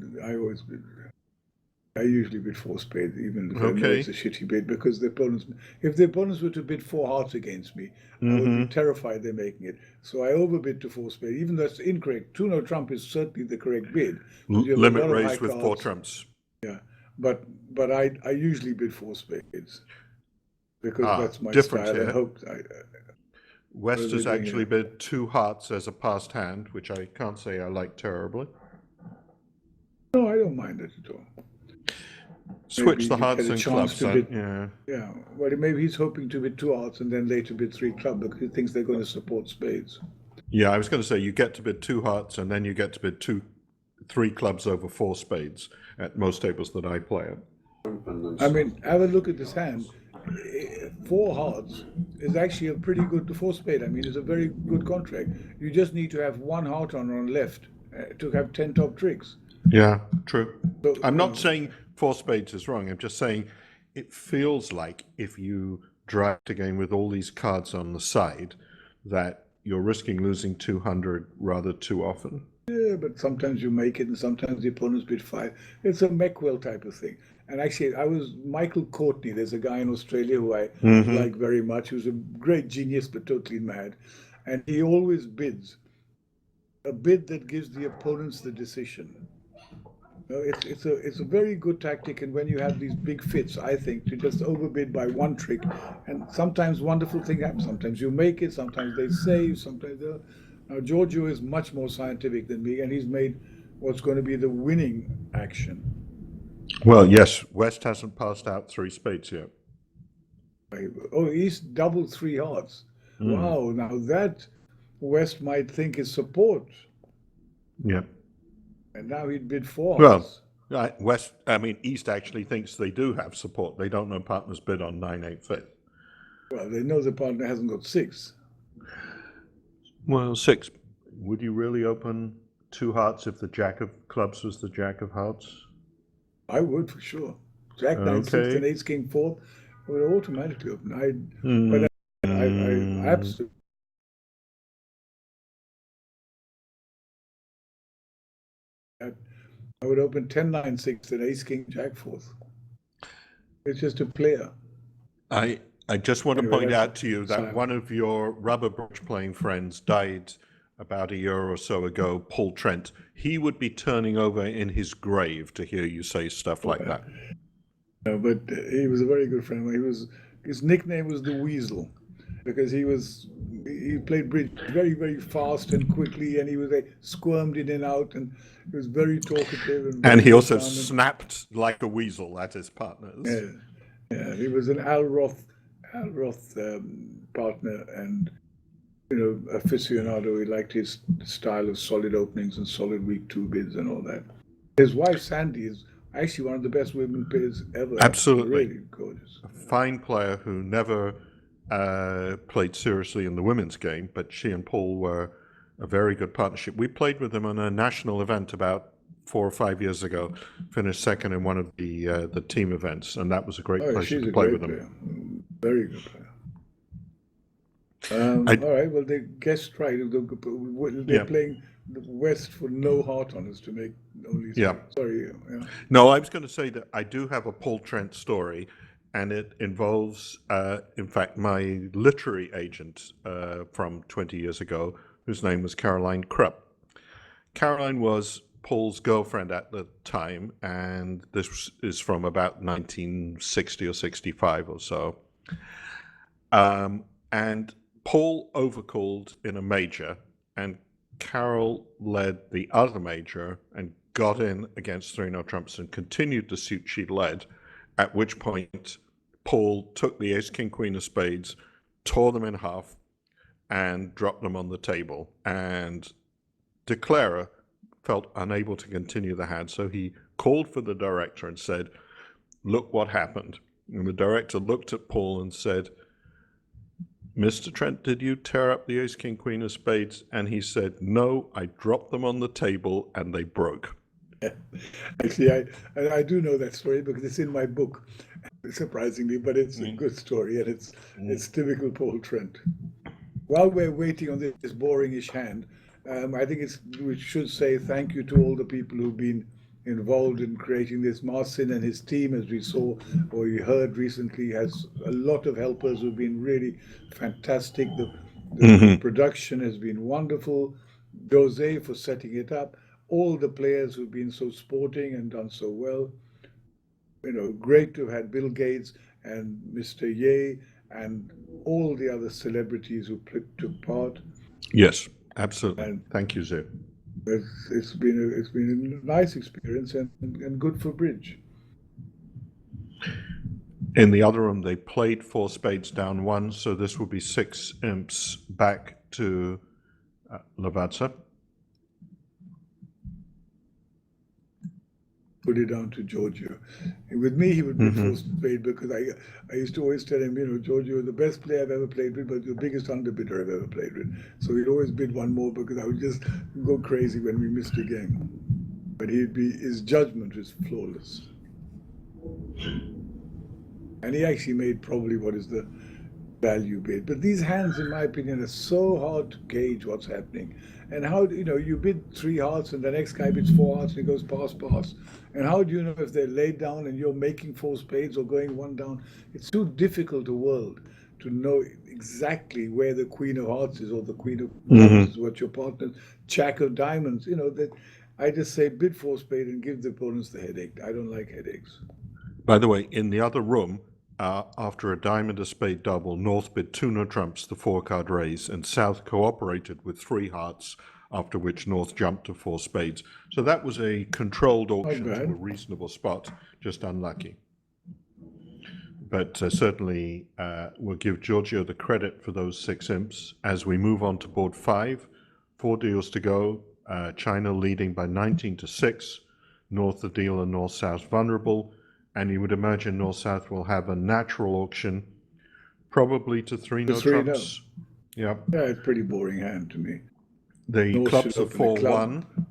I usually bid 4 spades, even if I know it's a shitty bid, because if the opponents were to bid 4 hearts against me, I would be terrified they're making it. So I overbid to 4 spades, even though it's incorrect. 2-no trump is certainly the correct bid. Limit raised with 4 trumps. Yeah, but I usually bid 4 spades because that's my different style. here. I hope West has actually bid 2 hearts as a passed hand, which I can't say I like terribly. No, I don't mind it at all. Switch Maybe the you hearts get a and chance clubs. to bid- Yeah. Yeah, well, maybe he's hoping to bid 2 hearts and then later bid 3 club because he thinks they're going to support spades. Yeah, I was going to say you get to bid 2 hearts and then you get to bid 3 clubs over 4 spades at most tables that I play at. I mean, have a look at this hand. 4 hearts is actually a pretty good 4 spade. I mean, it's a very good contract. You just need to have 1 heart on left to have 10 top tricks. Yeah, true. So, I'm not saying 4 spades is wrong. I'm just saying it feels like if you draft a game with all these cards on the side, that you're risking losing 200 rather too often. Yeah, but sometimes you make it and sometimes the opponents bid 5. It's a Meckwell type of thing. And actually, Michael Courtney, there's a guy in Australia who I like very much, who's a great genius but totally mad. And he always bids a bid that gives the opponents the decision. It's a very good tactic, and when you have these big fits, I think, to just overbid by 1 trick, and sometimes wonderful things happen. Sometimes you make it, sometimes they save, sometimes they don't. Now Giorgio is much more scientific than me, and he's made what's going to be the winning action. Well, yes, West hasn't passed out 3 spades yet. Oh, East doubled 3 hearts. Wow, now that West might think is support. Yeah. And now he'd bid 4 hearts. Well, East actually thinks they do have support. They don't know partner's bid on 9/8/5. Well, they know the partner hasn't got 6. Well, 6. would you really open 2 hearts if the jack of clubs was the jack of hearts? I would for sure. Jack 9-6 Okay. and Ace King 4 would automatically open. Mm. I absolutely. I would open 10-9-6 and Ace King Jack 4th. It's just a player. I just want to Anyway, point that's out to you that Simon. one of your rubber bridge playing friends died about a year or so ago, Paul Trent. He would be turning over in his grave to hear you say stuff like that. No, but he was a very good friend. His nickname was the Weasel, because he played bridge very, very fast and quickly, and he was squirmed in and out, and he was very talkative. And he very also fun, snapped like a weasel at his partners. yeah, he was an Al Roth partner, and aficionado. He liked his style of solid openings and solid weak 2 bids and all that. His wife Sandy is actually one of the best women players ever. Absolutely. Really gorgeous. A fine player who never played seriously in the women's game, but she and Paul were a very good partnership. We played with them on a national event about 4 or 5 years ago, finished second in one of the team events, and that was a great pleasure to play with them. Player. Very good player. All right, well, they guessed right. They're playing the West for no heart on us to make only. Yeah. Sorry. Yeah. No, I was going to say that I do have a Paul Trent story, and it involves, in fact, my literary agent from 20 years ago, whose name was Caroline Krupp. Caroline was Paul's girlfriend at the time, and this is from about 1960 or 65 or so. And Paul overcalled in a major, and Carol led the other major and got in against 3-0 trumps and continued the suit she led, at which point Paul took the ace, king, queen of spades, tore them in half, and dropped them on the table. And Declarer felt unable to continue the hand, so he called for the director and said, "Look what happened." And the director looked at Paul and said, "Mr. Trent, did you tear up the ace, king, queen of spades?" And he said, "No, I dropped them on the table and they broke." Actually, I do know that story because it's in my book, surprisingly, but it's a good story, and it's typical Paul Trent. While we're waiting on this boring-ish hand, I think we should say thank you to all the people who've been involved in creating this. Marcin and his team, as we saw or we heard recently, has a lot of helpers who've been really fantastic. The production has been wonderful. Jose for setting it up. All the players who've been so sporting and done so well. Great to have had Bill Gates and Mr. Ye and all the other celebrities who took part. Yes, absolutely. And thank you, Zhu. It's been a nice experience and good for bridge. In the other room, they played 4 spades down 1, so this will be 6 imps back to Lavaza. Put it down to Giorgio. With me, he would be 4 spade because I used to always tell him, Giorgio, the best player I've ever played with, but the biggest underbidder I've ever played with. So he'd always bid 1 more because I would just go crazy when we missed a game. But his judgment was flawless. And he actually made probably what is the value bid. But these hands, in my opinion, are so hard to gauge what's happening. And how, you bid 3 hearts and the next guy bids 4 hearts and he goes pass. And how do you know if they're laid down and you're making 4 spades or going 1 down? It's too difficult a world to know exactly where the queen of hearts is or the queen of clubs is, what your partner's jack of diamonds. That I just say bid 4 spade and give the opponents the headache. I don't like headaches. By the way, in the other room, after a diamond, a spade double, North bid 2 no trumps, the 4-card raise, and South cooperated with 3 hearts, after which North jumped to 4 spades. So that was a controlled auction to a reasonable spot, just unlucky. But certainly we'll give Giorgio the credit for those 6 imps. As we move on to board 5, 4 deals to go, China leading by 19-6, North the deal and North-South vulnerable. And you would imagine North-South will have a natural auction, probably to 3 no trumps. Yeah, it's a pretty boring hand to me. The North clubs should are open a club. 4-1,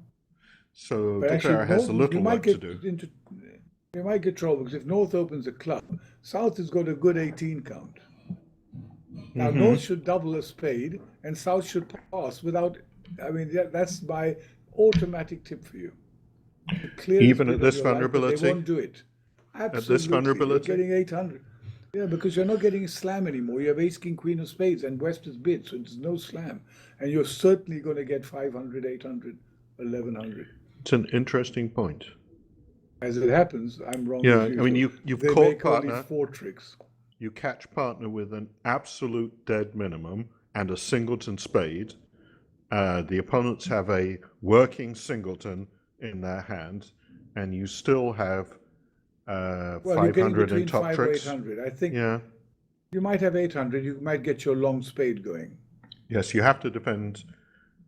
so But actually, Declara has a North, little you might work to get do. into, you might get trouble because if North opens a club, South has got a good 18 count. Now North should double a spade, and South should pass without. I mean, that's my automatic tip for you. The clearest Even bid at of this your life, but vulnerability? they won't do it. Absolutely, this vulnerability? you're getting 800. Yeah, because you're not getting a slam anymore. You have ace, king, queen of spades, and West is bid, so there's no slam. And you're certainly going to get 500, 800, 1100. It's an interesting point. As it happens, I'm wrong Yeah, as usual. I mean, you've they caught make only partner. 4 tricks. You catch partner with an absolute dead minimum and a singleton spade. The opponents have a working singleton in their hand, and you still have Well, you're getting 500 in between top 5 or tricks. 800. I think Yeah. you might have 800. You might get your long spade going. Yes, you have to defend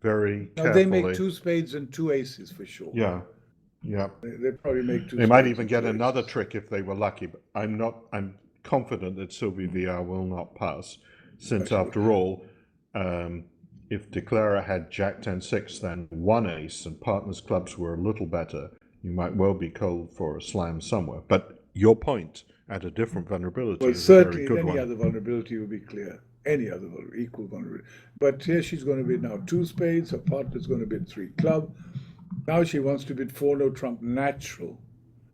very Now, carefully. they make 2 spades and 2 aces for sure. Yeah, yeah. They probably make 2 They might spades even and get 2 another aces. trick if they were lucky, but I'm confident that Sylvie VR will not pass, since after all, if Declara had Jack 10-6, then 1 ace, and partners' clubs were a little better, you might well be called for a slam somewhere. But your point at a different vulnerability Well, is a very certainly good any one. other vulnerability would be clear. Any other equal vulnerability. But here she's going to bid now 2 spades. Her partner's going to bid 3 club. Now she wants to bid 4 no trump natural.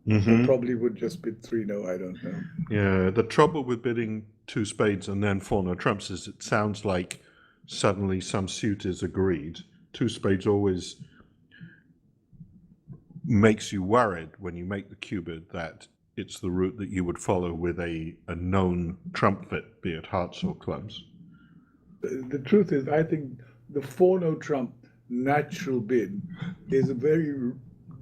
They probably would just bid 3 no, I don't know. Yeah, the trouble with bidding 2 spades and then 4 no trumps is it sounds like suddenly some suit is agreed. 2 spades always makes you worried when you make the cubid that it's the route that you would follow with a known trump fit, be it hearts or clubs. The truth is, I think the 4 no trump natural bid is a very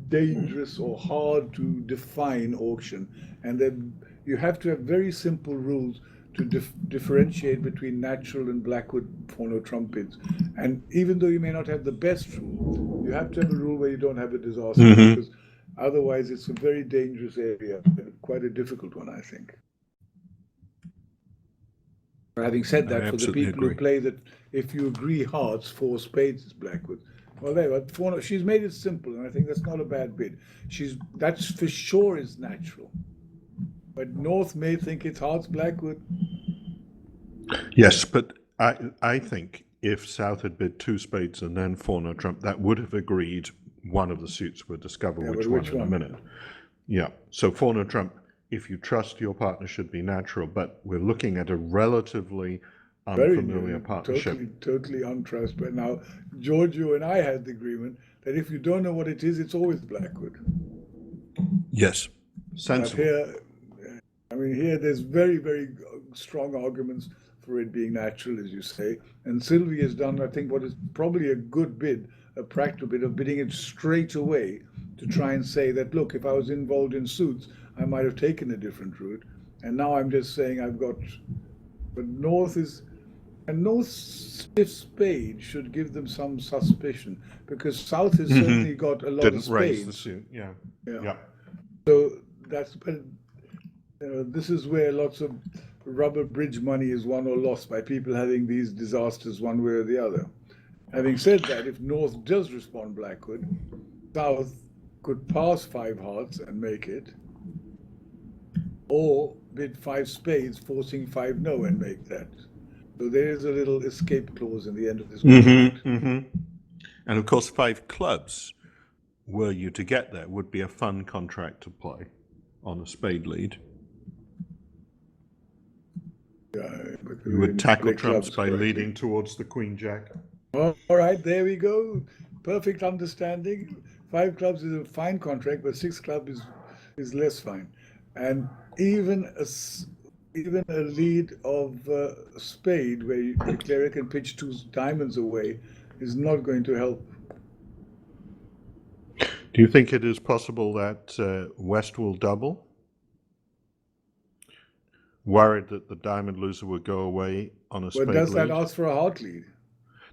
dangerous or hard to define auction, and then you have to have very simple rules to differentiate between natural and blackwood 4 no trump bids. And even though you may not have the best rule, you have to have a rule where you don't have a disaster, because otherwise it's a very dangerous area, quite a difficult one, I think. Having said that, for the absolutely people who play that, if you agree hearts, 4 spades is blackwood. Well, there, but she's made it simple, and I think that's not a bad bid. That's for sure is natural. But North may think it's hearts blackwood. Yes, but I think if South had bid 2 spades and then 4 no trump, that would have agreed one of the suits. We'll discover which one in a minute. Yeah, so 4 no trump, if you trust your partner, should be natural, but we're looking at a relatively unfamiliar partnership. Totally untrust. But now, Giorgio and I had the agreement that if you don't know what it is, it's always blackwood. Yes, sensible. But here there's very, very strong arguments for it being natural, as you say. And Sylvie has done, I think, what is probably a good bid, a practical bid of bidding it straight away to try and say that, look, if I was involved in suits, I might have taken a different route. And now I'm just saying but North's stiff spade should give them some suspicion, because South has certainly got a lot of spades. Didn't raise the suit, yeah. So this is where lots of rubber bridge money is won or lost by people having these disasters one way or the other. Having said that, if North does respond blackwood, South could pass 5 hearts and make it, or bid 5 spades, forcing 5 no and make that. So there is a little escape clause in the end of this contract. And of course, 5 clubs, were you to get there, would be a fun contract to play on a spade lead. You would tackle trumps by leading towards the queen jack. All right, there we go. Perfect understanding. 5 clubs is a fine contract, but 6 clubs is less fine. And even a lead of spade, where the cleric can pitch 2 diamonds away, is not going to help. Do you think it is possible that West will double? Worried that the diamond loser would go away on a spade lead? But does that ask for a heart lead?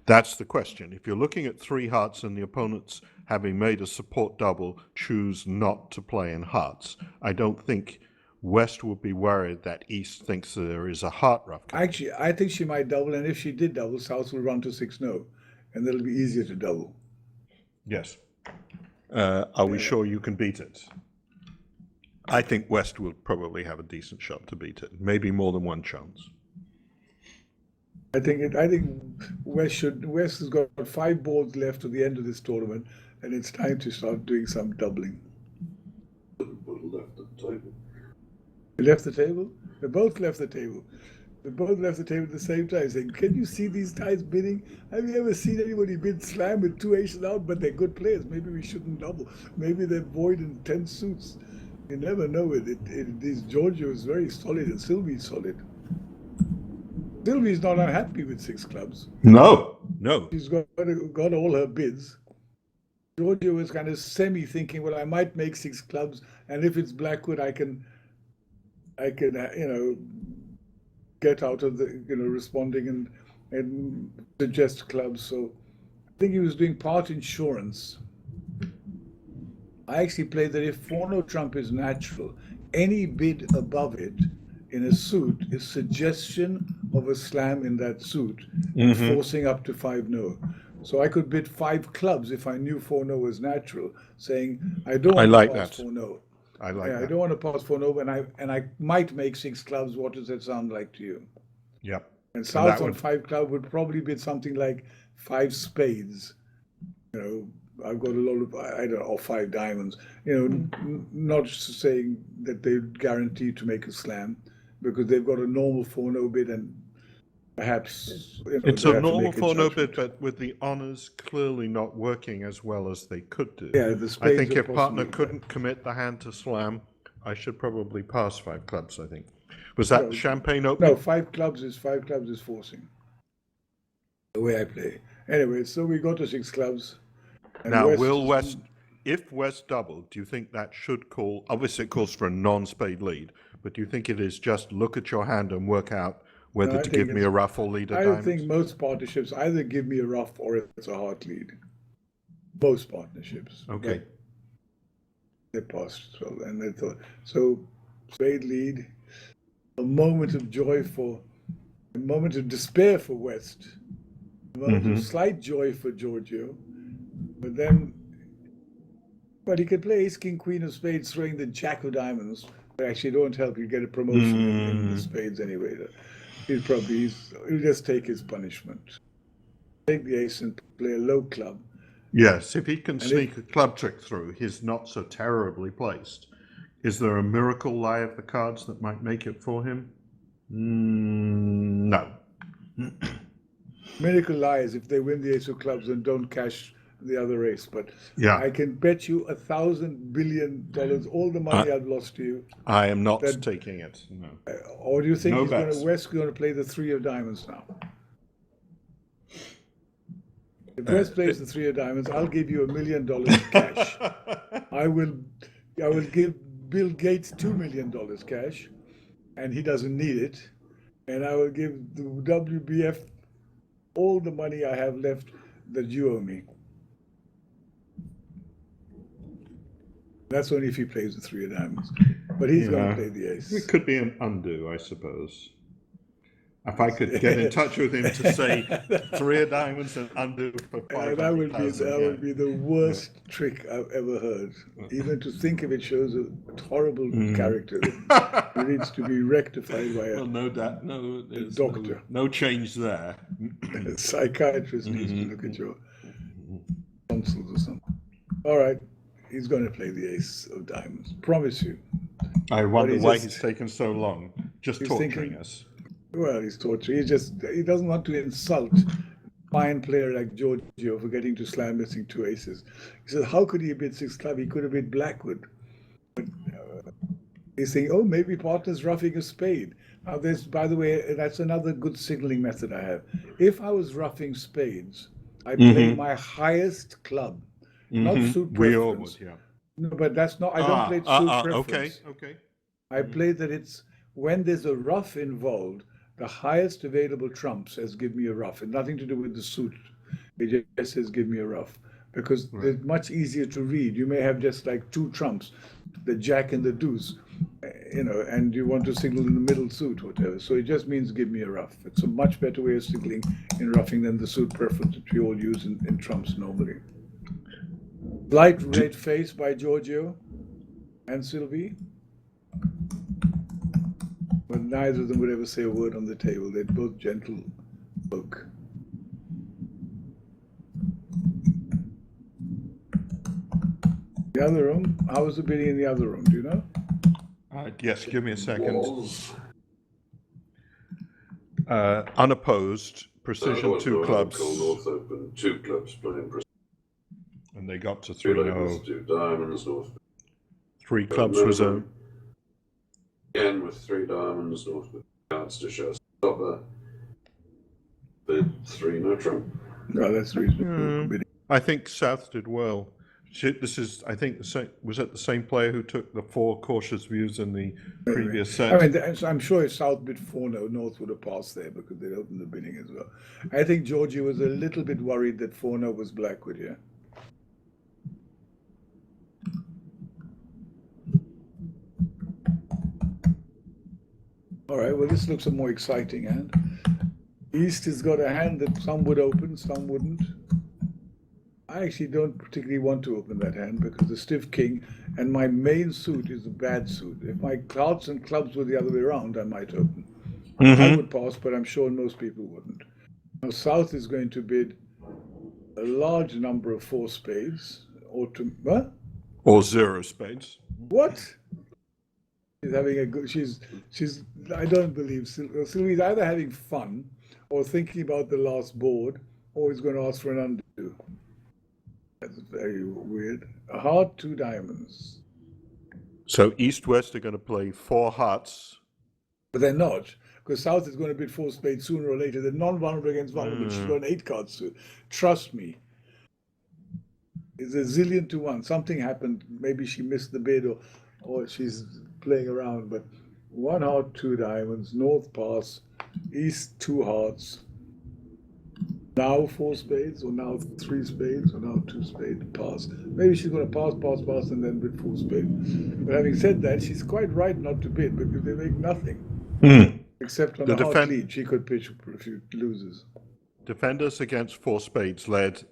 That's the question. If you're looking at 3 hearts and the opponents, having made a support double, choose not to play in hearts, I don't think West would be worried that East thinks there is a heart rough. Actually, I think she might double, and if she did double, South will run to 6 no. and that'll be easier to double. Yes. Are we sure you can beat it? I think West will probably have a decent shot to beat it. Maybe more than one chance. I think West has got 5 boards left to the end of this tournament, and it's time to start doing some doubling. Left the table. They left the table? They both left the table. They both left the table at the same time, saying, "Can you see these guys bidding? Have you ever seen anybody bid slam with 2 aces out? But they're good players. Maybe we shouldn't double. Maybe they're void in 10 suits." You never know with it. This Giorgio is very solid, and Sylvie's solid. Sylvie's not unhappy with 6 clubs. No. She's got all her bids. Giorgio was kind of semi-thinking, well, I might make 6 clubs, and if it's Blackwood, I can get out of the, responding and suggest clubs. So I think he was doing part insurance. I actually played that if 4-no trump is natural, any bid above it in a suit is suggestion of a slam in that suit, forcing up to 5-no. So I could bid 5 clubs if I knew 4-no was natural, saying I don't want to pass 4-no. I like that. I don't want to pass 4-no, and I might make 6 clubs. What does that sound like to you? Yep. And South on 5 club would probably bid something like 5 spades. I've got a lot of, I don't know, or 5 diamonds. Not saying that they're guaranteed to make a slam, because they've got a normal 4-no bid, and perhaps it's a normal 4-no bid, but with the honors clearly not working as well as they could do. Yeah, the spades I think if partner possibly couldn't commit the hand to slam, I should probably pass 5 clubs. I think was that champagne opening? No, 5 clubs is forcing. The way I play. Anyway, so we go to 6 clubs. Now, if West doubled, do you think that should call? Obviously, it calls for a non-spade lead, but do you think it is just look at your hand and work out whether to give me a rough or lead a diamond? I think most partnerships either give me a rough or it's a heart lead. Most partnerships. Okay. They passed, and they thought so. Spade lead, a moment of despair for West, a moment of slight joy for Giorgio, but he could play ace, king, queen of spades, throwing the jack of diamonds. They actually don't help you get a promotion in the spades anyway. He'll just take his punishment. Take the ace and play a low club. Yes, if he can sneak a club trick through, he's not so terribly placed. Is there a miracle lie of the cards that might make it for him? No. Miracle lie is if they win the ace of clubs and don't cash the other ace. But I can bet you $1,000 billion, all the money I've lost to you. I am not taking it. No. Or do you think West is going to play the 3 of diamonds now? If West plays the 3 of diamonds, I'll give you $1 million cash. I will give Bill Gates $2 million cash, and he doesn't need it. And I will give the WBF all the money I have left that you owe me. That's only if he plays the 3 of diamonds. But he's going to play the ace. It could be an undo, I suppose. If I could get in touch with him to say 3 of diamonds and undo for 500,000. That would be the worst trick I've ever heard. Even to think of it shows a horrible character that needs to be rectified by a doctor. No change there. A psychiatrist needs to look at your tonsils or something. All right. He's going to play the ace of diamonds. Promise you. I wonder why he's taken so long. Just torturing us. Well, he's torturing. He doesn't want to insult a fine player like Giorgio for getting to slam missing 2 aces. He says, how could he have bid 6 club? He could have bid Blackwood. But he's saying, oh, maybe partner's roughing a spade. Now, by the way, that's another good signaling method I have. If I was roughing spades, I play my highest club. Not suit preference. We all would, yeah. No, but that's not. I don't play suit preference. Okay. I play that it's when there's a rough involved, the highest available trump says give me a rough, and nothing to do with the suit. It just says give me a rough because it's much easier to read. You may have just like 2 trumps, the jack and the deuce, you know, and you want to signal in the middle suit, whatever. So it just means give me a ruff. It's a much better way of signaling in ruffing than the suit preference that we all use in trumps normally. Light red face by Giorgio and Sylvie. But neither of them would ever say a word on the table. They're both gentle folk. The other room, how was the bidding in the other room? Do you know? Yes, give me a second. Was Unopposed, precision 2 clubs, North Open, 2 clubs playing precision. and they got to 2 3-0. labels, 2 diamonds, North. 3 clubs was a Again with 3 diamonds, North with cards to show stopper. Bid 3 no trump. No, that's reasonable. Bidding. I think South did well. This is, I think, was that the same player who took the 4 cautious views in the previous set? I mean, I'm sure if South bid 4-0, North would have passed there because they'd opened the bidding as well. I think Georgie was a little bit worried that 4-0 was Blackwood here. All right, well, this looks a more exciting hand. East has got a hand that some would open, some wouldn't. I actually don't particularly want to open that hand because the stiff king and my main suit is a bad suit. If my hearts and clubs were the other way around, I might open. I would pass, but I'm sure most people wouldn't. Now, South is going to bid a large number of 4 spades, or to what? Or 0 spades. What? She's having a good. She's. I don't believe Sylvie's either having fun or thinking about the last board, or is going to ask for an undo. That's very weird. A heart, 2 diamonds. So East-West are going to play 4 hearts. But they're not, because South is going to bid 4 spades sooner or later. They're non-vulnerable against vulnerable. She's got an 8 card suit. Trust me. It's a zillion to 1. Something happened. Maybe she missed the bid, or she's playing around. But 1 heart, 2 diamonds. North pass. East 2 hearts. Now 4 spades, or now 3 spades, or now 2 spades, pass. Maybe she's going to pass, and then bid 4 spades. But having said that, she's quite right not to bid because they make nothing. Except on a hard lead, she could pitch if she loses. Defenders against 4 spades led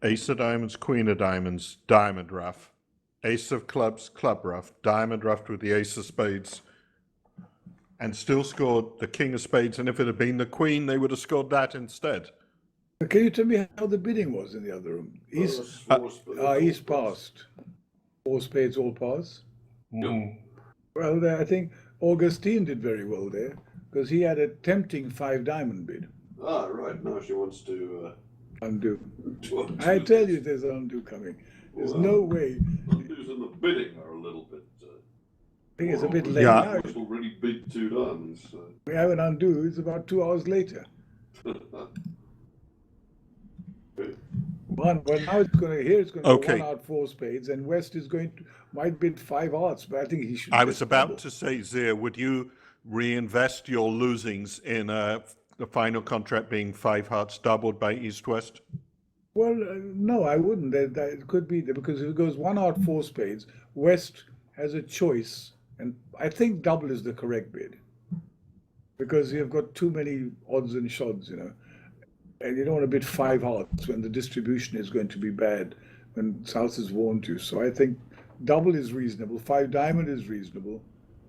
Ace of Diamonds, Queen of Diamonds, Diamond Ruff, Ace of Clubs, Club Ruff, Diamond Ruff with the Ace of Spades, and still scored the King of Spades, and if it had been the Queen, they would have scored that instead. Can you tell me how the bidding was in the other room? East, East passed. 4 spades all pass. Well, I think Augustine did very well there, because he had a tempting 5 diamond bid. Ah, right. Now she wants to undo. undo. I tell you, there's an undo coming. There's no way. Undos in the bidding are a little bit. I think it's a bit late. Yeah. Now, It's already bid 2 diamonds. we have an undo. It's about 2 hours later. Well, now it's going to go 1 out 4 spades, and West is might bid 5 hearts, but I think he should. I was about to say, Zia, would you reinvest your losings in the final contract being 5 hearts doubled by East-West? Well, no, I wouldn't. It could be because if it goes 1 out 4 spades, West has a choice, and I think double is the correct bid because you've got too many odds and shods, and you don't want to bid 5 hearts when the distribution is going to be bad when South has warned you. So I think double is reasonable. 5 diamond is reasonable.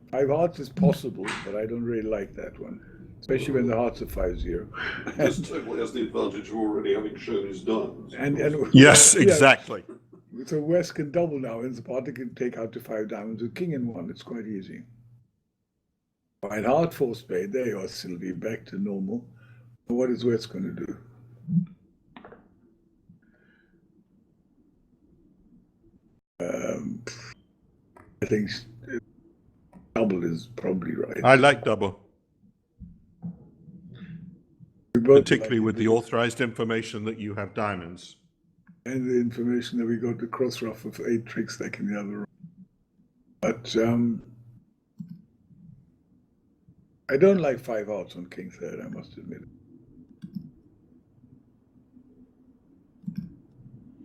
5 hearts is possible, but I don't really like that one, especially when the hearts are 5-0. This totally has the advantage of already having shown his diamonds. And Yes, exactly. So West can double now, and the party can take out to 5 diamonds with king in 1. It's quite easy. White heart 4 spade. There you are, Sylvie, back to normal. What is West going to do? I think double is probably right. I like double, particularly with the authorized information that you have diamonds. And the information that we got the cross ruff of 8 tricks like in the other room. But I don't like 5 hearts on king third, I must admit.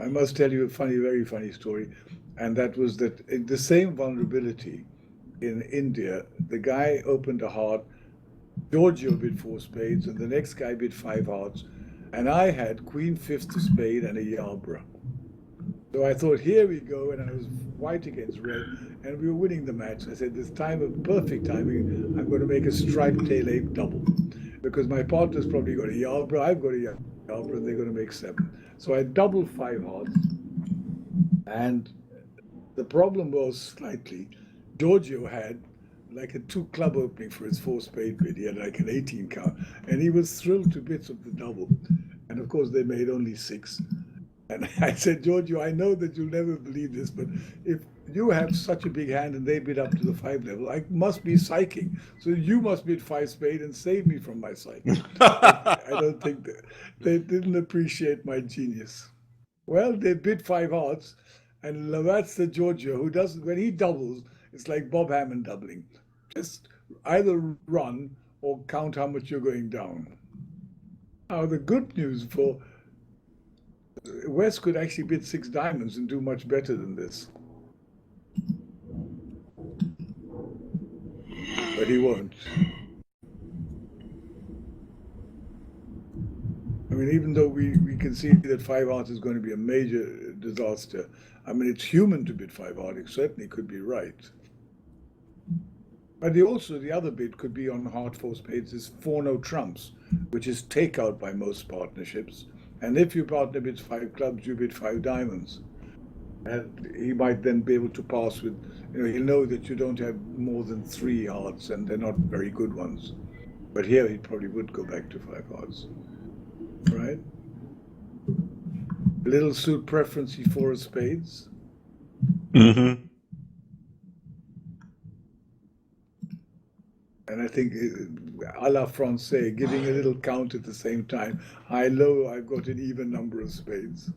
I must tell you a very funny story, and that was that the same vulnerability in India, the guy opened a heart, Giorgio bid 4 spades, and the next guy bid 5 hearts, and I had queen fifth of spade and a Yarborough. So I thought, here we go, and I was white against red, and we were winning the match. I said, this time of perfect timing, I'm going to make a striped tail 8 double, because my partner's probably got a Yarborough, I've got a Yarborough, and they're going to make 7. So I doubled 5 hearts, and the problem was slightly, Giorgio had like a 2 club opening for his 4 spade bid. He had like an 18 count, and he was thrilled to bits of the double. And of course, they made only 6. And I said, Giorgio, I know that you'll never believe this, but if you have such a big hand and they bid up to the 5 level, I must be psyching. So you must bid 5 spade and save me from my psyching. I don't think they didn't appreciate my genius. Well, they bid 5 hearts, and Lavazza Giorgio, who doesn't, when he doubles, it's like Bob Hammond doubling. Just either run or count how much you're going down. Now, the good news for West could actually bid 6 diamonds and do much better than this. But he won't. I mean, even though we can see that 5 hearts is going to be a major disaster, I mean, it's human to bid 5 hearts. It certainly could be right. But the other bid could be on heart 4 spades is 4 no trumps, which is takeout by most partnerships. And if your partner bids 5 clubs, you bid 5 diamonds. And he might then be able to pass with, he'll know that you don't have more than 3 hearts, and they're not very good ones. But here he probably would go back to 5 hearts. Right? A little suit preference, 4 of spades. Mm-hmm. And I think, a la Francais, giving a little count at the same time. High-low, I've got an even number of spades.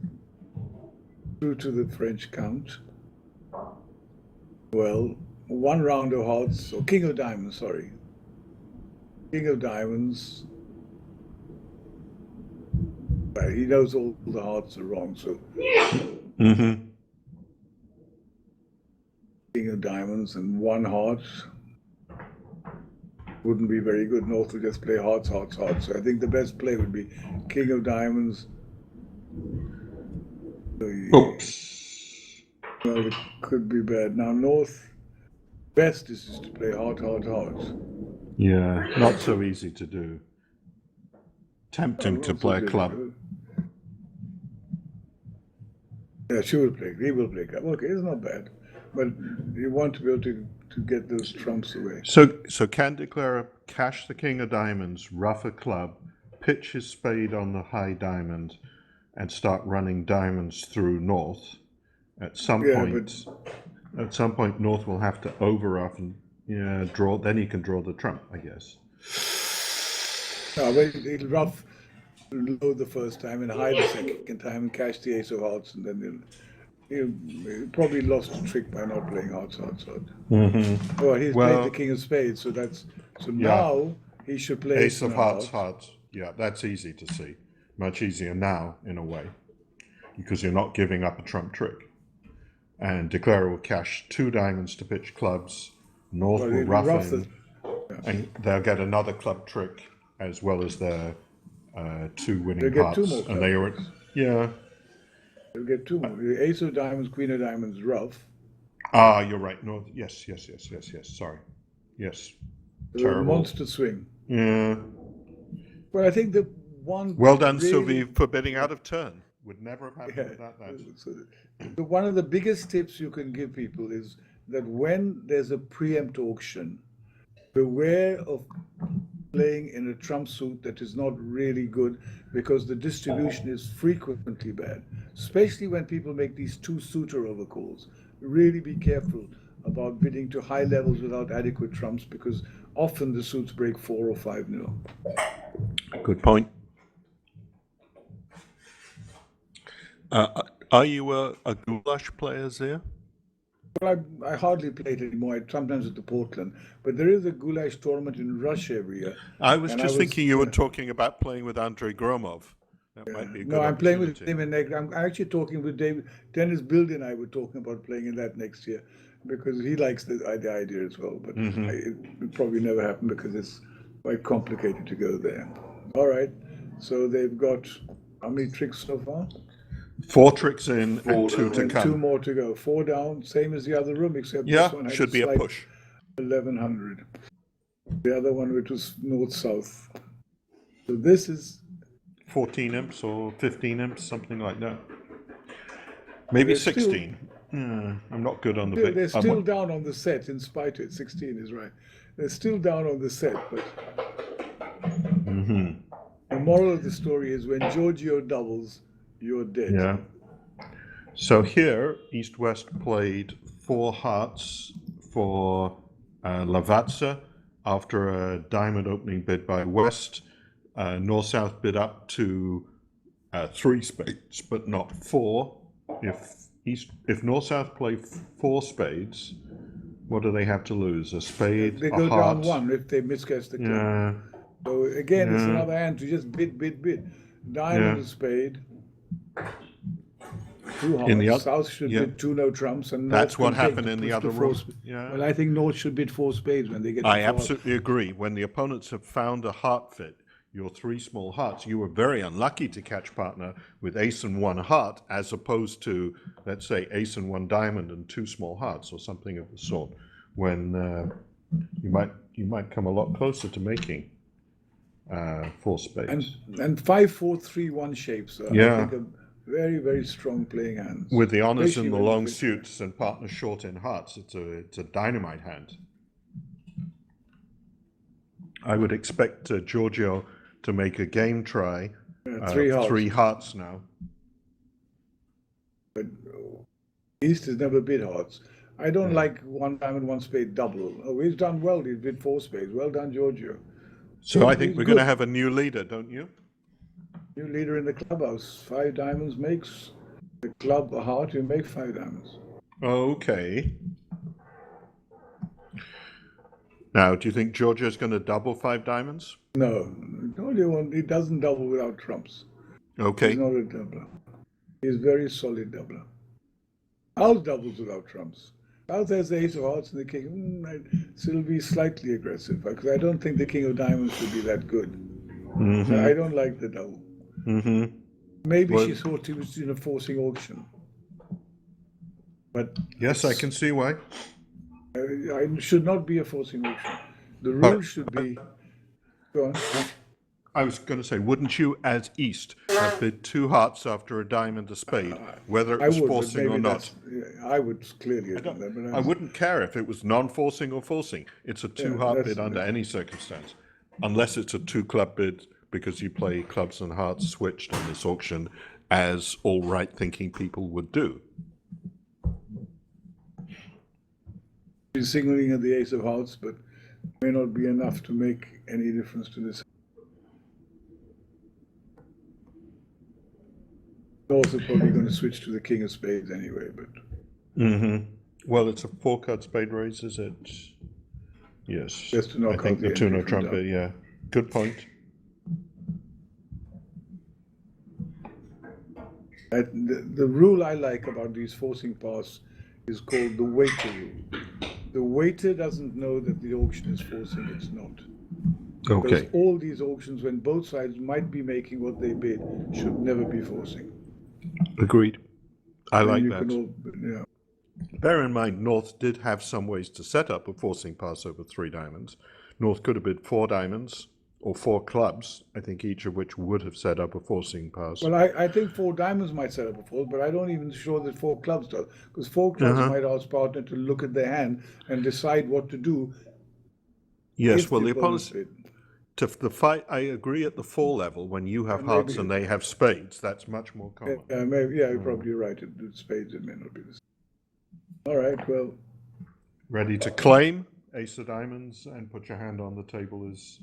True to the French count. Well, 1 round of hearts, or king of diamonds, sorry. King of diamonds. Well, he knows all the hearts are wrong, so. Mm-hmm. King of diamonds and 1 heart. Wouldn't be very good. North would just play hearts, hearts, hearts. So I think the best play would be king of diamonds. Oops. Well, it could be bad. Now, North, best is just to play heart, heart, heart. Yeah, not so easy to do. Tempting to play a club. Yeah, she will play. He will play club. Okay, it's not bad. But you want to be able to get those trumps away. So can declare cash the king of diamonds, rough a club, pitch his spade on the high diamond, and start running diamonds through North. At some point, North will have to over-rough and draw. Then he can draw the trump, I guess. No, but he'll rough low the first time and high the second time and cash the ace of hearts, and then he'll probably lost the trick by not playing hearts, hearts, hearts. Mm-hmm. Well, he's played the king of spades, so now he should play ace of hearts, hearts. Yeah, that's easy to see. Much easier now, in a way, because you're not giving up a trump trick. And declarer will cash 2 diamonds to pitch clubs. North will rough in, and they'll get another club trick as well as their 2 winning get hearts. 2 more And they are, They'll get 2 more. The ace of diamonds, queen of diamonds, rough. Ah, you're right. North. Yes. Sorry. Yes. Terrible. Monster swing. Yeah. Well, I think the one. Well done, really, Sylvie, for bidding out of turn. Would never have happened without that. So one of the biggest tips you can give people is that when there's a preempt auction, beware of playing in a trump suit that is not really good, because the distribution is frequently bad, especially when people make these 2-suiter overcalls. Really be careful about bidding to high levels without adequate trumps, because often the suits break 4 or 5 nil. Good point. Are you a goulash player, Zia? Well, I hardly play it anymore. Sometimes at the Portland, but there is a goulash tournament in Russia every year. I was thinking you were talking about playing with Andrei Gromov. That might be a good No, I'm playing with opportunity. him, and I'm actually talking with Dennis Bildy and I were talking about playing in that next year. because he likes the idea as well, but it will probably never happen because it's quite complicated to go there. All right, so they've got how many tricks so far? 4 tricks in and 2 to And come. 2 more to go. 4 down, same as the other room, except Yeah, this one had should be a slight push. 1100. The other one, which was north-south. So this is 14 imps or 15 imps, something like that. Maybe They're 16. I'm not good on the big. they're still down on the set, in spite of it. 16 is right. They're still down on the set, but the moral of the story is when Giorgio doubles, you're dead. Yeah. So here, East-West played 4 hearts for Lavazza after a diamond opening bid by West. North-South bid up to 3 spades, but not 4. If North-South play 4 spades, what do they have to lose? A spade, They a go heart? down 1 if they misguess the club. Yeah. So again, it's Yeah. another hand to just bid. Diamond Yeah. and spade. 2 In the hearts. oth- South should yeah. bid 2 no trumps, and That's North what can take happened to in the push other to 4 room. sp- Yeah. Well, I think North should bid 4 spades when they get to I 4. absolutely agree. When the opponents have found a heart fit, your 3 small hearts, you were very unlucky to catch partner with ace and 1 heart, as opposed to, let's say, ace and 1 diamond and 2 small hearts, or something of the sort, when you might come a lot closer to making 4 spades. And 5-4-3-1 shapes are, I Yeah. think, a very, very strong playing hands. With the honors Especially and the when long you- suits and partner short in hearts, it's a dynamite hand. I would expect Giorgio to make a game try. 3 hearts. 3 hearts now. But East has never bid hearts. I don't like 1 diamond, 1 spade double. Oh, he's done well. He's bid 4 spades. Well done, Giorgio. So I think He's we're going to good. have a new leader, don't you? New leader in the clubhouse. 5 diamonds makes the club a heart. You make 5 diamonds. Okay. Now, do you think Giorgio's going to double 5 diamonds? No, he doesn't double without trumps. Okay. He's not a doubler. He's a very solid doubler. House doubles without trumps. House has the ace of hearts and the king. I'd still be slightly aggressive because I don't think the king of diamonds would be that good. So I don't like the double. Maybe Well- she thought he was in a forcing auction. But Yes, I can see why. it should not be a forcing auction. The But- rule should be. Go on. I was going to say, wouldn't you, as East, have bid 2 hearts after a diamond, a spade, whether it I was would, but forcing or maybe not? I would clearly have done that. But I wouldn't care if it was non-forcing or forcing. It's a 2-heart that's- bid under any circumstance, unless it's a 2-club bid because you play clubs and hearts switched on this auction, as all right-thinking people would do. He's signaling at the ace of hearts, but may not be enough to make any difference to this. Also probably going to switch to the king of spades anyway, but Well, it's a 4-card spade raise, is it? Yes. Just to knock I think out the the 2 no entry from trumpet, yeah. Good point. the rule I like about these forcing pass is called the waiter rule. The waiter doesn't know that the auction is forcing, it's not. Because Okay. all these auctions, when both sides might be making what they bid, should never be forcing. Agreed. I And like you that. can all, yeah. Bear in mind, North did have some ways to set up a forcing pass over 3 diamonds. North could have bid 4 diamonds or 4 clubs, I think each of which would have set up a forcing pass. Well, I think 4 diamonds might set up a fold, but I don't even sure that 4 clubs does. Because 4 clubs might ask partner to look at their hand and decide what to do. Yes, if well, the opponent's opponents, bid. to the fight, I agree at the 4 level, when you have And hearts maybe- and they have spades, that's much more common. Maybe, yeah, you're probably right. With spades, it may not be the same. All right, well, Ready to claim ace of diamonds and put your hand on the table is...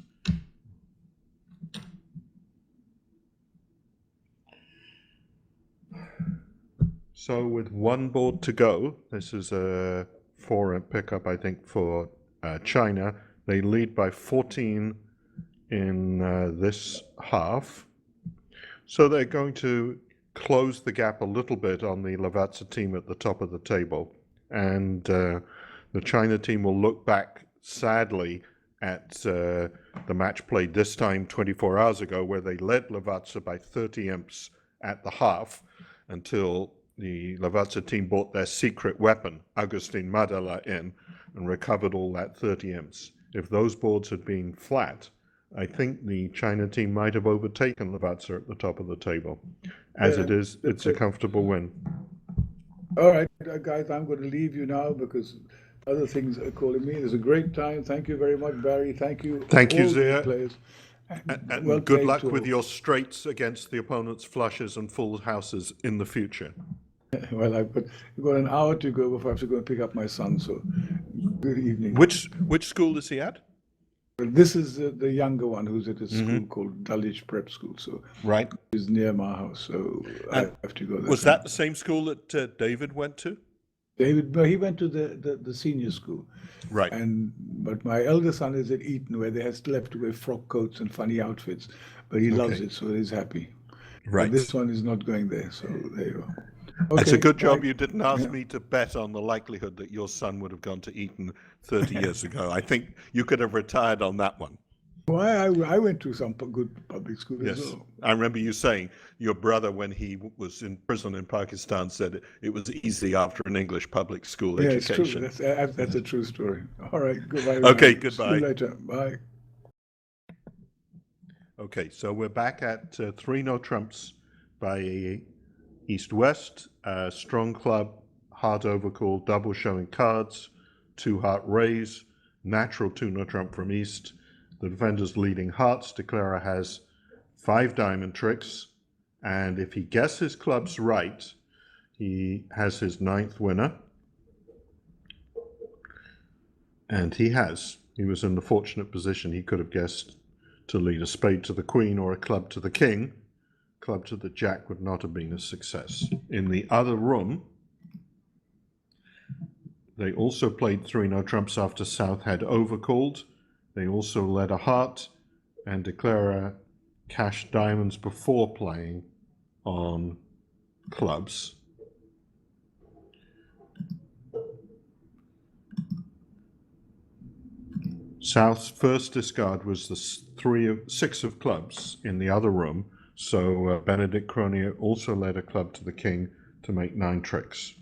So with 1 board to go, this is a 4-imp pickup, I think, for China. They lead by 14 in this half. So they're going to close the gap a little bit on the Lavazza team at the top of the table and the China team will look back sadly at the match played this time 24 hours ago, where they led Lavaza by 30 imps at the half until the Lavaza team brought their secret weapon, Agustin Madala, in and recovered all that 30 imps. If those boards had been flat, I think the China team might have overtaken Lavaza at the top of the table. As it is, it's a comfortable win. All right, guys, I'm going to leave you now because other things are calling me. It was a great time. Thank you very much, Barry. Thank you. Thank you, all the Zia. players. And well good played luck to with all. your straights against the opponent's flushes and full houses in the future. Well, I've got an hour to go before I have to go and pick up my son. So, good evening. Which school is he at? Well, this is the younger one who's at a school called Dulwich Prep School. So, Right. it's near my house. So, I have to go there. Was that the same school that David went to? David? But he went to the senior school. Right. But my elder son is at Eton, where they still have to wear frock coats and funny outfits. But he loves it, so he's happy. Right. But this one is not going there. So there you go. It's a good job bye. you didn't ask me to bet on the likelihood that your son would have gone to Eton 30 years ago. I think you could have retired on that one. Why I went to some good public school as Yes. well. I remember you saying your brother, when he was in prison in Pakistan, said it was easy after an English public school Yeah, it's true. education. That's a true story. All right, goodbye. Okay, everyone. goodbye. See you later. Bye. Okay, so we're back at 3 no trumps by East-West. Strong club, heart overcall, double showing cards, 2 heart raise, natural 2 no trump from East. The defender's leading hearts. Declarer has 5 diamond tricks, and if he guesses clubs right, he has his 9th winner. And he has. He was in the fortunate position he could have guessed to lead a spade to the queen or a club to the king. Club to the jack would not have been a success. In the other room, they also played 3 no trumps after South had overcalled. They also led a heart, and Declarer cashed diamonds before playing on clubs. South's first discard was the 6 of clubs in the other room, so Benedict Cronier also led a club to the king to make 9 tricks.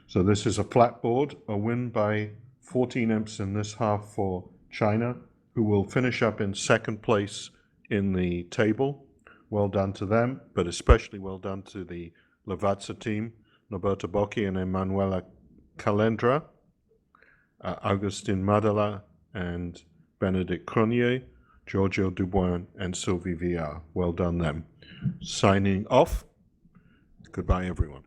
So this is a flat board, a win by 14 imps in this half for China, who will finish up in 2nd place in the table. Well done to them, but especially well done to the Lavaza team, Roberto Bocchi and Emanuela Calendra, Augustin Madala and Benedict Cronier, Giorgio Dubois and Sylvie Villar. Well done them. Signing off. Goodbye, everyone.